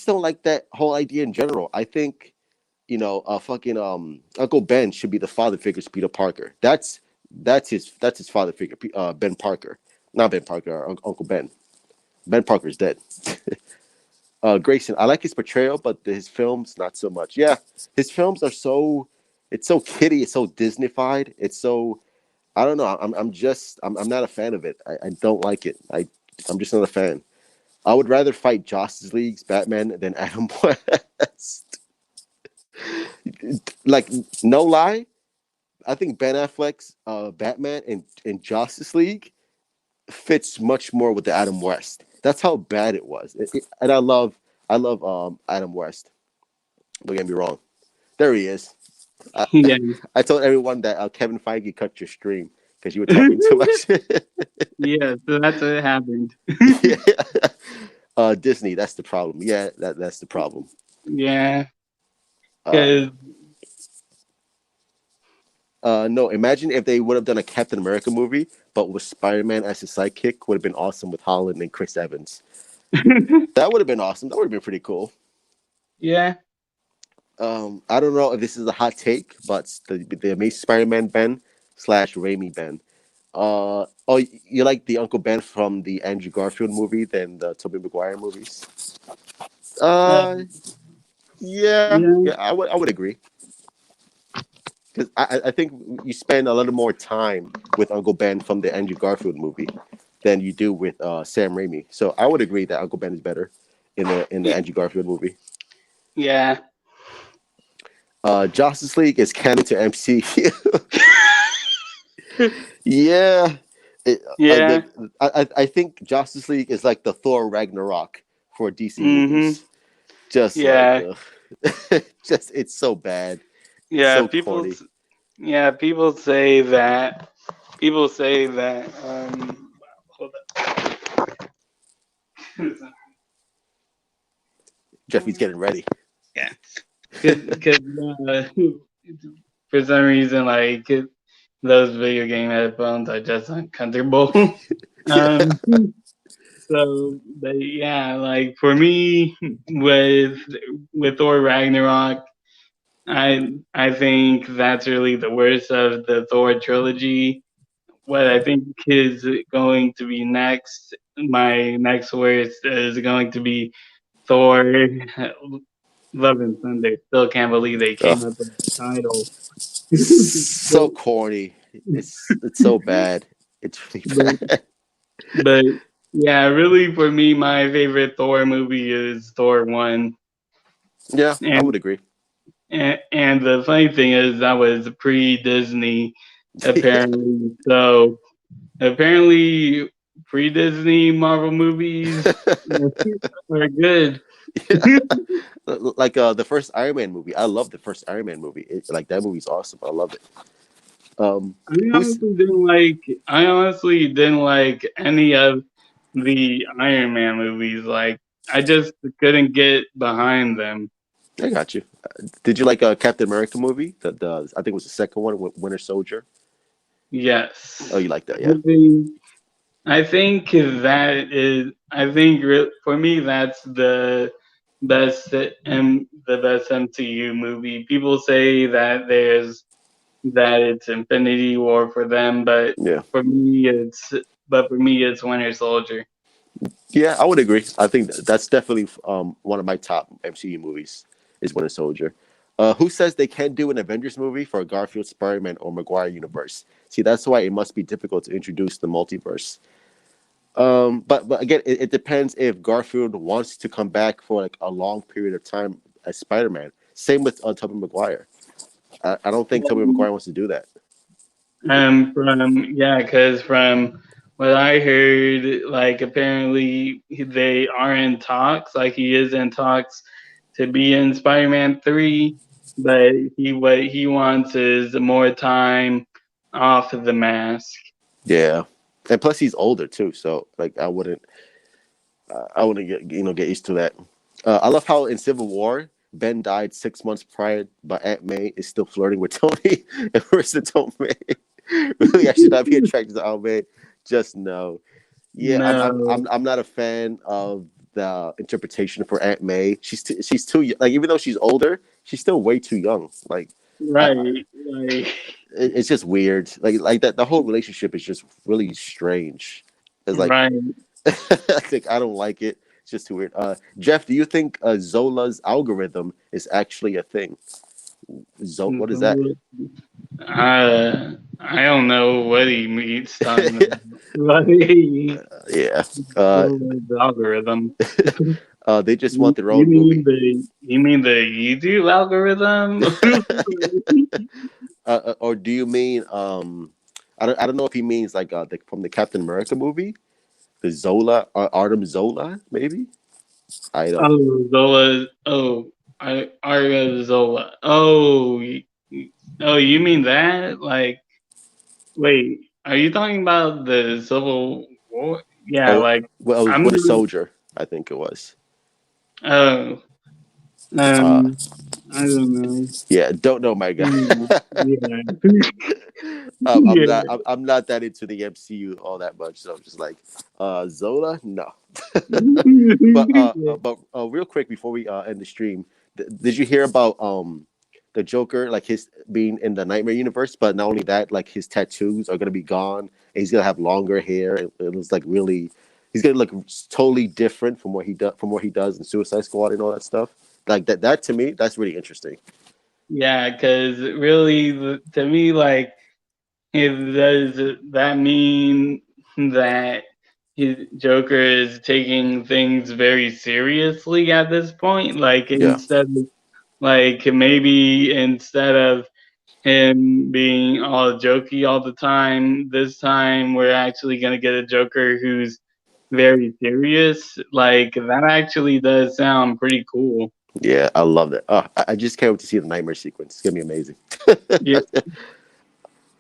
don't like that whole idea in general. I think fucking Uncle Ben should be the father figure to Peter Parker. That's his father figure, Ben Parker, not Ben Parker, Uncle Ben. Ben Parker's dead. Grayson, I like his portrayal, but his films not so much. Yeah, his films are so it's so kiddie, it's so Disneyfied, it's so I don't know. I'm not a fan of it. I don't like it. I'm just not a fan. I would rather fight Justice League's Batman than Adam West. Like no lie, I think Ben Affleck's Batman in Justice League fits much more with the Adam West. That's how bad it was. And I love Adam West. Don't get me wrong. There he is. I, Yeah. I told everyone that Kevin Feige cut your stream because you were talking too much. Yeah, so that's what happened. Yeah. Disney, that's the problem. Yeah, that's the problem. Yeah, Uh, because no, imagine if they would have done a Captain America movie, but with Spider Man as his sidekick, would have been awesome with Holland and Chris Evans. That would have been awesome. That would have been pretty cool. yeah, I don't know if this is a hot take, but the Amazing Spider-Man Ben slash Raimi Ben. Oh, you like the Uncle Ben from the Andrew Garfield movie than the Tobey Maguire movies? uh, Uh, yeah, yeah, yeah, I would agree because I think you spend a little more time with Uncle Ben from the Andrew Garfield movie than you do with Sam Raimi. So I would agree that Uncle Ben is better in the y- Andrew Garfield movie. yeah, Justice League is canon to MCU. Yeah, yeah. I think Justice League is like the Thor Ragnarok for DC Hmm. movies. Just like, Yeah, just it's so bad. It's yeah. so corny. Yeah, people say that. People say that. Hold on. Jeffy's getting ready. Yeah, because uh, for some reason, like those video game headphones are just uncomfortable. Yeah, um, so, but yeah, like for me, with Thor Ragnarok, I think that's really the worst of the Thor trilogy. What I think is going to be next, my next worst is going to be Thor Love and Thunder. Still can't believe they Ugh. came up with the title. So corny. It's so bad. It's really but bad. But yeah, really for me, my favorite Thor movie is Thor 1. Yeah, I And would agree. and the funny thing is that was pre-Disney apparently. So apparently pre-Disney Marvel movies are good. Yeah. Like the first Iron Man movie. I love the first Iron Man movie. Like that movie's awesome. I love it. I Who's honestly didn't like I honestly didn't like any of the Iron Man movies. Like I just couldn't get behind them. I got you. Did you like Captain America movie? The I think it was the second one, Winter Soldier. Oh, Yes. you like that? I Yeah. think I think that is I think for me that's the best and the best MCU movie. People say that it's Infinity War for them, Yeah. for me it's for me it's Winter Soldier. Yeah, I would agree. I think that's definitely one of my top MCU movies is Winter Soldier. Who says they can't do an Avengers movie for a Garfield, Spider-Man, or Maguire universe? See, that's why it must be difficult to introduce the multiverse. But again, it depends if Garfield wants to come back for like a long period of time as Spider-Man. Same with Tobey Maguire. I don't think Tobey Maguire wants to do that. Because from what I heard, like apparently they are in talks. Like he is in talks to be in Spider-Man 3, but what he wants is more time off of the mask. Yeah, and plus he's older too, so like I wouldn't get used to that. I love how in Civil War Ben died 6 months prior, but Aunt May is still flirting with Tony. And where's the Aunt May? Really, I should not be attracted to Aunt May. Just no. Yeah, No, I'm not a fan of the interpretation for Aunt May. She's too like even though she's older, she's still way too young. Like right, right, it's just weird. Like that the whole relationship is just really strange. It's like right. I think I don't like it. It's just too weird. Jeff, do you think Zola's algorithm is actually a thing? What is that? I don't know what he means talking Yeah, about. yeah. Uh, The algorithm. they just want You their own mean movie. the YouTube algorithm? Or do you mean I don't know if he means like from the Captain America movie, the Zola Artem Zola maybe. I don't. Oh, Zola. Oh, Arya Zola. Oh, oh, you mean that? Like, wait, are you talking about the Civil War? Yeah, Oh like well, it was I'm. Winter Soldier. I think it was. Oh, Uh, um, I don't know. yeah, don't know my guy. Yeah, I'm yeah. not. I'm not that into the MCU all that much. So I'm just like, Zola, no. But real quick before we end the stream, did you hear about the Joker like his being in the Nightmare universe? But not only that, like his tattoos are gonna be gone, and he's gonna have longer hair. It was like really, he's gonna look totally different from what he does in Suicide Squad and all that stuff. Like that to me, that's really interesting. Yeah, because really, to me, like, does that mean that his Joker is taking things very seriously at this point? Like, Yeah, maybe instead of him being all jokey all the time, this time we're actually gonna get a Joker who's very serious. Like, that actually does sound pretty cool. yeah, I love that. I just can't wait to see the Nightmare sequence. It's gonna be amazing. Yeah,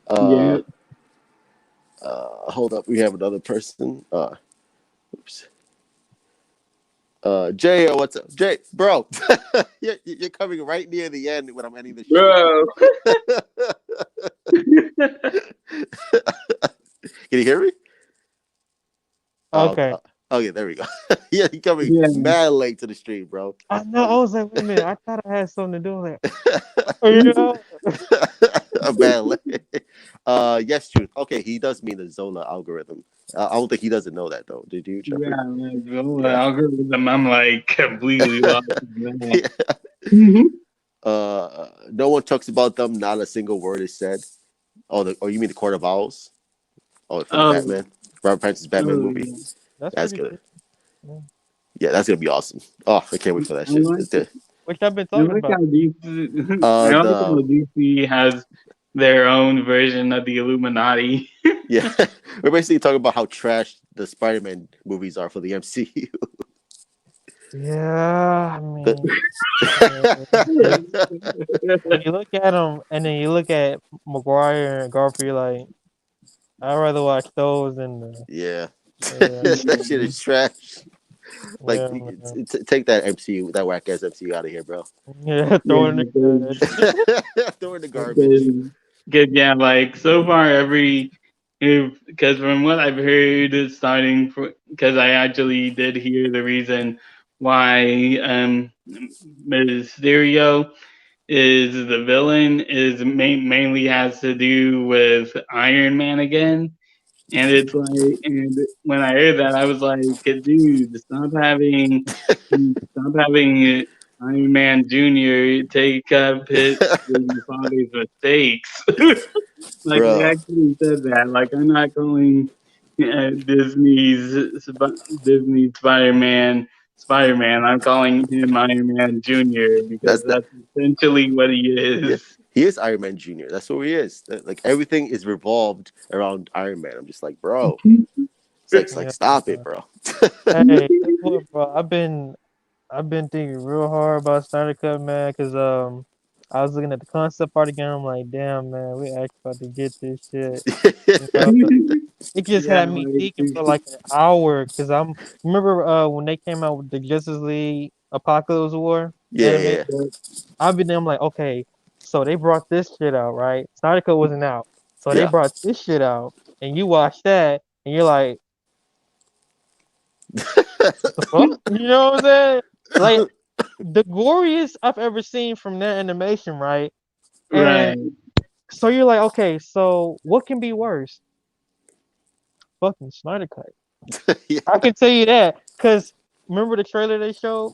uh, yeah. hold up, we have another person. Oops. Jay, what's up, Jay, bro? You're coming right near the end when I'm ending the stream. Bro. Can you hear me? Oh, Okay. okay, there we go. Yeah, you're coming Yeah. mad late to the stream, bro. I know. I was like, wait a minute. I thought I had something to do with it. Oh, you know? Mad late. Yes, truth. Okay, he does mean the Zola algorithm. I don't think he doesn't know that though. Did you, Yeah, Jeffrey? like the Yeah. algorithm, I'm like completely lost in that. Yeah. No one talks about them. Not a single word is said. Oh, you mean the Court of Owls? Oh, from Oh, Batman, Robert Pattinson's Batman Oh movie. yeah. That's That's pretty gonna, cool. Yeah. yeah, that's gonna be awesome. Oh, I can't wait for that I shit. like It's good. Which I've been I talking like how about. DC. I like The how DC has their own version of the Illuminati. yeah, we're basically talking about how trash the Spider-Man movies are for the MCU. Yeah, I The- mean, it's when you look at them and then you look at McGuire and Garfield, like I'd rather watch those than the yeah, yeah, that shit is trash. Like, yeah, man. take that MCU, that whack ass MCU out of here, bro. Yeah, Yeah, throwing the Throw in the garbage. because, because yeah, like so far every if because from what I've heard, starting because I actually did hear the reason why Mysterio is the villain is mainly has to do with Iron Man again. And it's like, and when I heard that, I was like, dude, stop having Iron Man Junior take up his father's mistakes. Like they Bro, actually said that. Like I'm not calling Disney Spider-Man. I'm calling him Iron Man Junior because that's that. that's essentially what he Yeah, is. he is Iron Man Junior. That's who he is. Like, everything is revolved around Iron Man. I'm just like, bro. It's like yeah. stop it, bro. Hey, guess what, bro? I've been thinking real hard about Snyder Cut, man, because I was looking at the concept art again. I'm like, damn, man, we actually about to get this shit. You know, it just Yeah, had me thinking like for like an hour because I'm remember when they came out with the Justice League Apocalypse War Yeah, animated. yeah, I've been there. I'm like, okay, so they brought this shit out, right? Snyder Cut wasn't out, so they yeah. brought this shit out, and you watch that, and you're like, what the fuck? You know what I'm saying? Like the goriest I've ever seen from that animation, right? And right. so you're like, okay, so what can be worse? Fucking Snyder Cut. Yeah, I can tell you that because remember the trailer they showed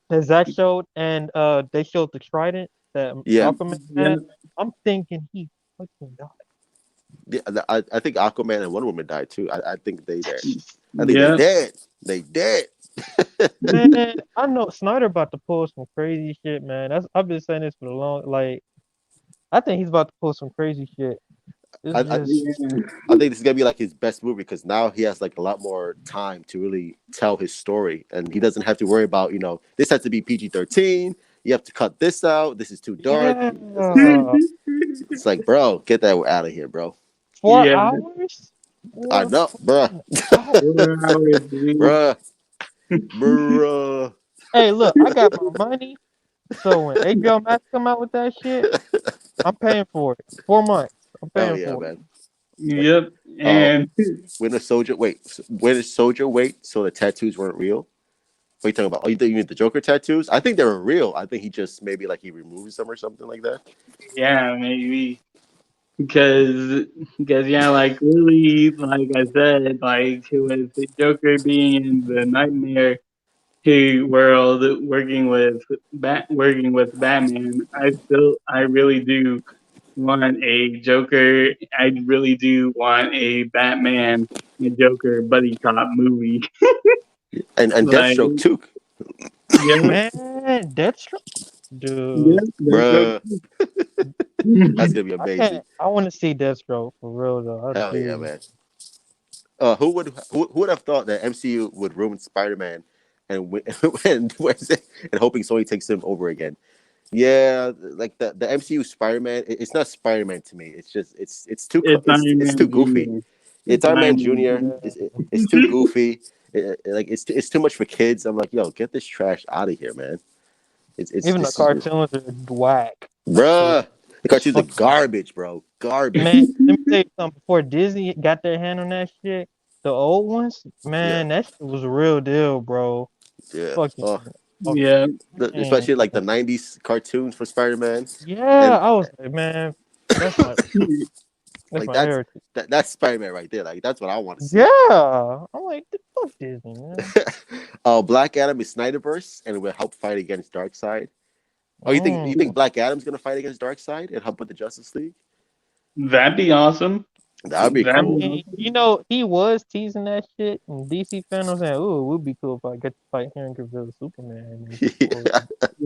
that Zach showed, and they showed the trident that yeah. Aquaman had. Yep. I'm thinking he fucking died. Yeah, I think Aquaman and Wonder Woman died too. I think they dead. I think they Yep. dead. They dead. Man, I know Snyder about to pull some crazy shit, man. I've been saying this for a long. Like, I think he's about to pull some crazy shit. It's I, I just Yeah. I think this is gonna be like his best movie because now he has like a lot more time to really tell his story, and he doesn't have to worry about this has to be PG-13. You have to cut this out. This is too dark. yeah, It's like, bro, get that out of here, bro. Yeah. 4 hours, I four know, bruh, fucking hours. 4 hours, dude. bruh, bruh. Hey, look, I got my money. So when HBO Max come out with that shit, I'm paying for it. 4 months. I'm Hell paying yeah, for it. man. Like, Yep. oh, And Winter Soldier. Wait, Winter Soldier. Wait, so the tattoos weren't real? What are you talking about? Oh, you think you mean the Joker tattoos? I think they were real. I think he just maybe like he removes them or something like that. yeah, maybe because yeah, like really, like I said, like with the Joker being in the nightmare world, working with Batman, I really do want a Joker. I really do want a Batman and Joker buddy cop movie. And Like, Deathstroke too, yeah, Man, Deathstroke, yeah, dude. that's bruh. okay. That's gonna be I amazing. can't. I want to see Deathstroke for real though. I Hell yeah, do. man. Who would have thought that MCU would ruin Spider Man and and and hoping Sony takes him over again? Yeah, like the MCU Spider Man. It's not Spider Man to me. It's just It's Iron it's Man too goofy. Junior. It's It's Iron Man Iron Man Junior. Junior. It's too goofy. Like it's too much for kids. I'm like, yo, get this trash out of here, man. Even the This is just, cartoons are whack. For bruh. The cartoons are fucking garbage, bro. Garbage. man, let me tell you something. Before Disney got their hand on that shit, the old ones, Yeah, man, that shit was a real deal, bro. yeah. Fucking, Oh, fucking Yeah, man. especially like the '90s cartoons for Spider Man, Yeah, and I was like, man, that's my that's like my heritage. that's Spider Man right there. Like that's what I want to see. Yeah, I'm like, fuck Disney, man. Black Adam is Snyderverse and will help fight against Darkseid. Oh, you think Mm. Black Adam's gonna fight against Darkseid and help with the Justice League? that'd be awesome. That'd be I cool. mean, he was teasing that shit, and DC fan was saying, "Ooh, it would be cool if I get to fight Henry Cavill Superman." And before.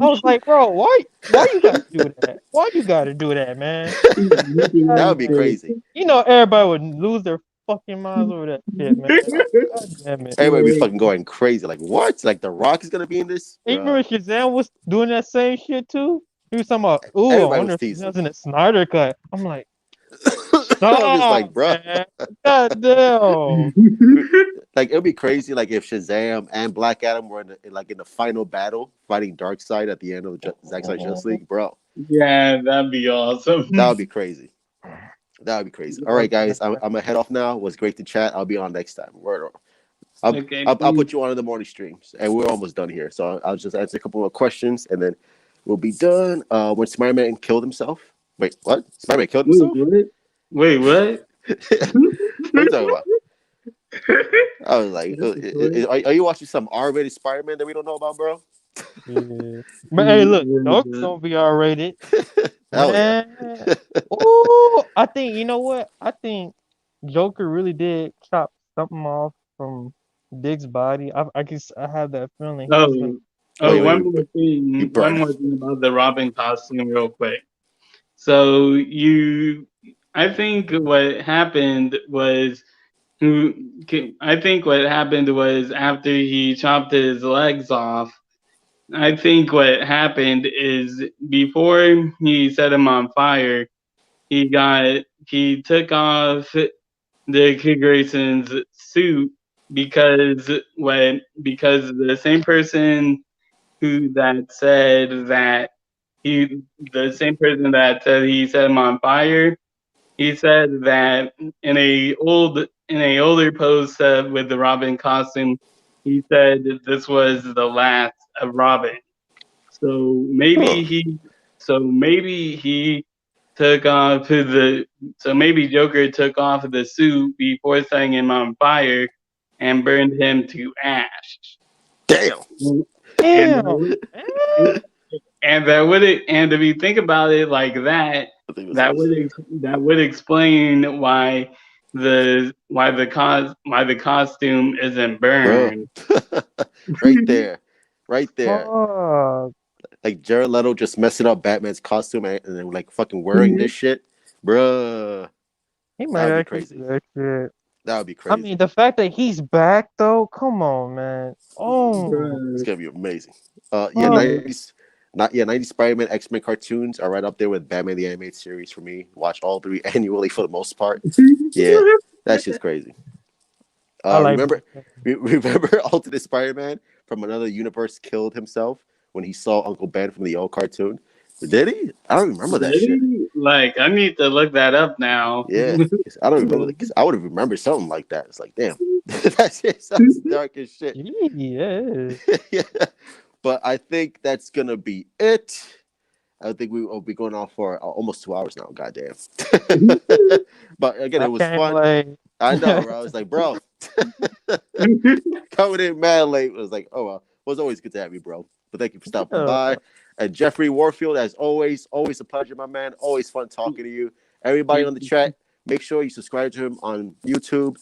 I was like, "Bro, why you gotta do that? Why you gotta do that, man? That God would be damn. crazy. Everybody would lose their fucking minds over that shit, man. God damn it." Everybody would be fucking going crazy. Like, what? Like, The Rock is gonna be in this, And you bro? remember Shazam was doing that same shit too? He was talking about, "Ooh, I Everybody wonder was if teasing. Shazam's in a Snyder cut." I'm like, I'm just like, "Stop, bro. man. God damn." Like, it'd be crazy. Like, if Shazam and Black Adam were in the final battle, fighting Darkseid at the end of the Zack Snyder Justice League, bro. Yeah, that'd be awesome. That would be crazy. That would be crazy. All right, Fuck guys, I'm that. gonna head off now. It was great to chat. I'll be on next time. Word. I'll, Okay, I'll please. put you on in the morning streams, and we're almost done here. So I'll just answer a couple more questions, and then we'll be done. When Spider-Man killed himself. Wait, what? Spider-Man killed Wait, himself? what? Wait, what? What are you talking about? I was like, What? are you watching some R-rated Spider-Man that we don't know about, bro? Yeah. But hey, look, Joker gonna be R-rated. Hell yeah. Man. Oh, I think you know what? I think Joker really did chop something off from Dick's body. I have that feeling he was gonna Oh, Oh, oh, yeah, one kill. more he thing. One burned. more thing about the Robin costume, real quick. So I think what happened was, I think what happened was after he chopped his legs off. I think what happened is before he set him on fire, he took off the Kid Grayson's suit because the same person who that said that he the same person that said he set him on fire. He said that in a older post with the Robin costume, he said that this was the last of Robin. So Huh. maybe he took off the so maybe Joker took off the suit before setting him on fire and burned him to ash. Damn. And Damn, man. and if you think about it like that, I think this is, that would explain why the costume isn't bro. burned. Right there. Right there. Fuck. Like Jared Leto just messing up Batman's costume and then like fucking wearing this shit. Bruh. He That might would be actually crazy. do that shit. That would be I mean, crazy. the fact that he's back though, come on, man. Oh, It's Bruh. gonna be amazing. Yeah, fuck. 90s Spider-Man, X-Men cartoons are right up there with Batman the Animated Series for me. Watch all three annually for the most part. Yeah, that's just crazy. I like Remember, Batman. remember Alternate Spider-Man from another universe killed himself when he saw Uncle Ben from the old cartoon. Did he? I don't remember that shit. Really? Like, I need to look that up now. Yeah, 'cause I don't remember because I would have remembered something like that. It's like, damn, that shit sounds dark as shit. Yeah. Yeah, but I think that's gonna be it. I think we will be going on for almost 2 hours now. Goddamn. But again, I it was came fun. late. I know, bro. I was like, bro, coming in mad late. It was like, oh well. It was always good to have you, bro. But thank you for stopping Yeah. by. And Jeffrey Warfield, as always, always a pleasure, my man. Always fun talking to you. Everybody on the chat, make sure you subscribe to him on YouTube.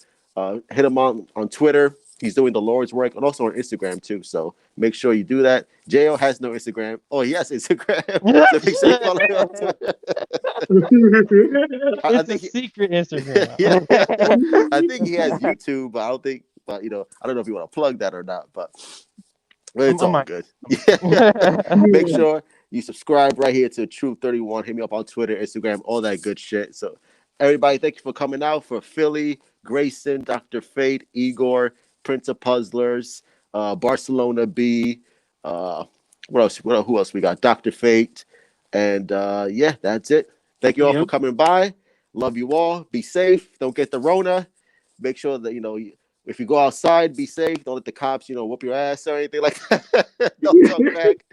Hit him on Twitter. He's doing the Lord's work, and also on Instagram too. So make sure you do that. Jo has no Instagram. Oh, he has Instagram. So make sure you follow him on Twitter. I It's a think, secret yeah, Instagram. I think he has YouTube, but I don't think. But I don't know if you want to plug that or not. But it's I all might. good. Yeah. I Make sure you subscribe right here to Truth 31. Hit me up on Twitter, Instagram, all that good shit. So, everybody, thank you for coming out for Philly, Grayson, Dr. Fate, Igor, Prince of Puzzlers, Barcelona B. Uh, what else? Who else we got? Dr. Fate. And yeah, that's it. Thank you all for Yep. coming by. Love you all. Be safe. Don't get the Rona. Make sure that, if you go outside, be safe. Don't let the cops, whoop your ass or anything like that. Don't talk back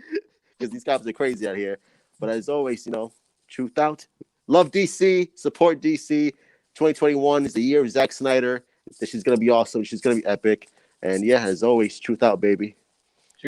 because these cops are crazy out here. But as always, truth out. Love DC. Support DC. 2021 is the year of Zack Snyder. She's going to be awesome. She's going to be epic. And yeah, as always, truth out, baby.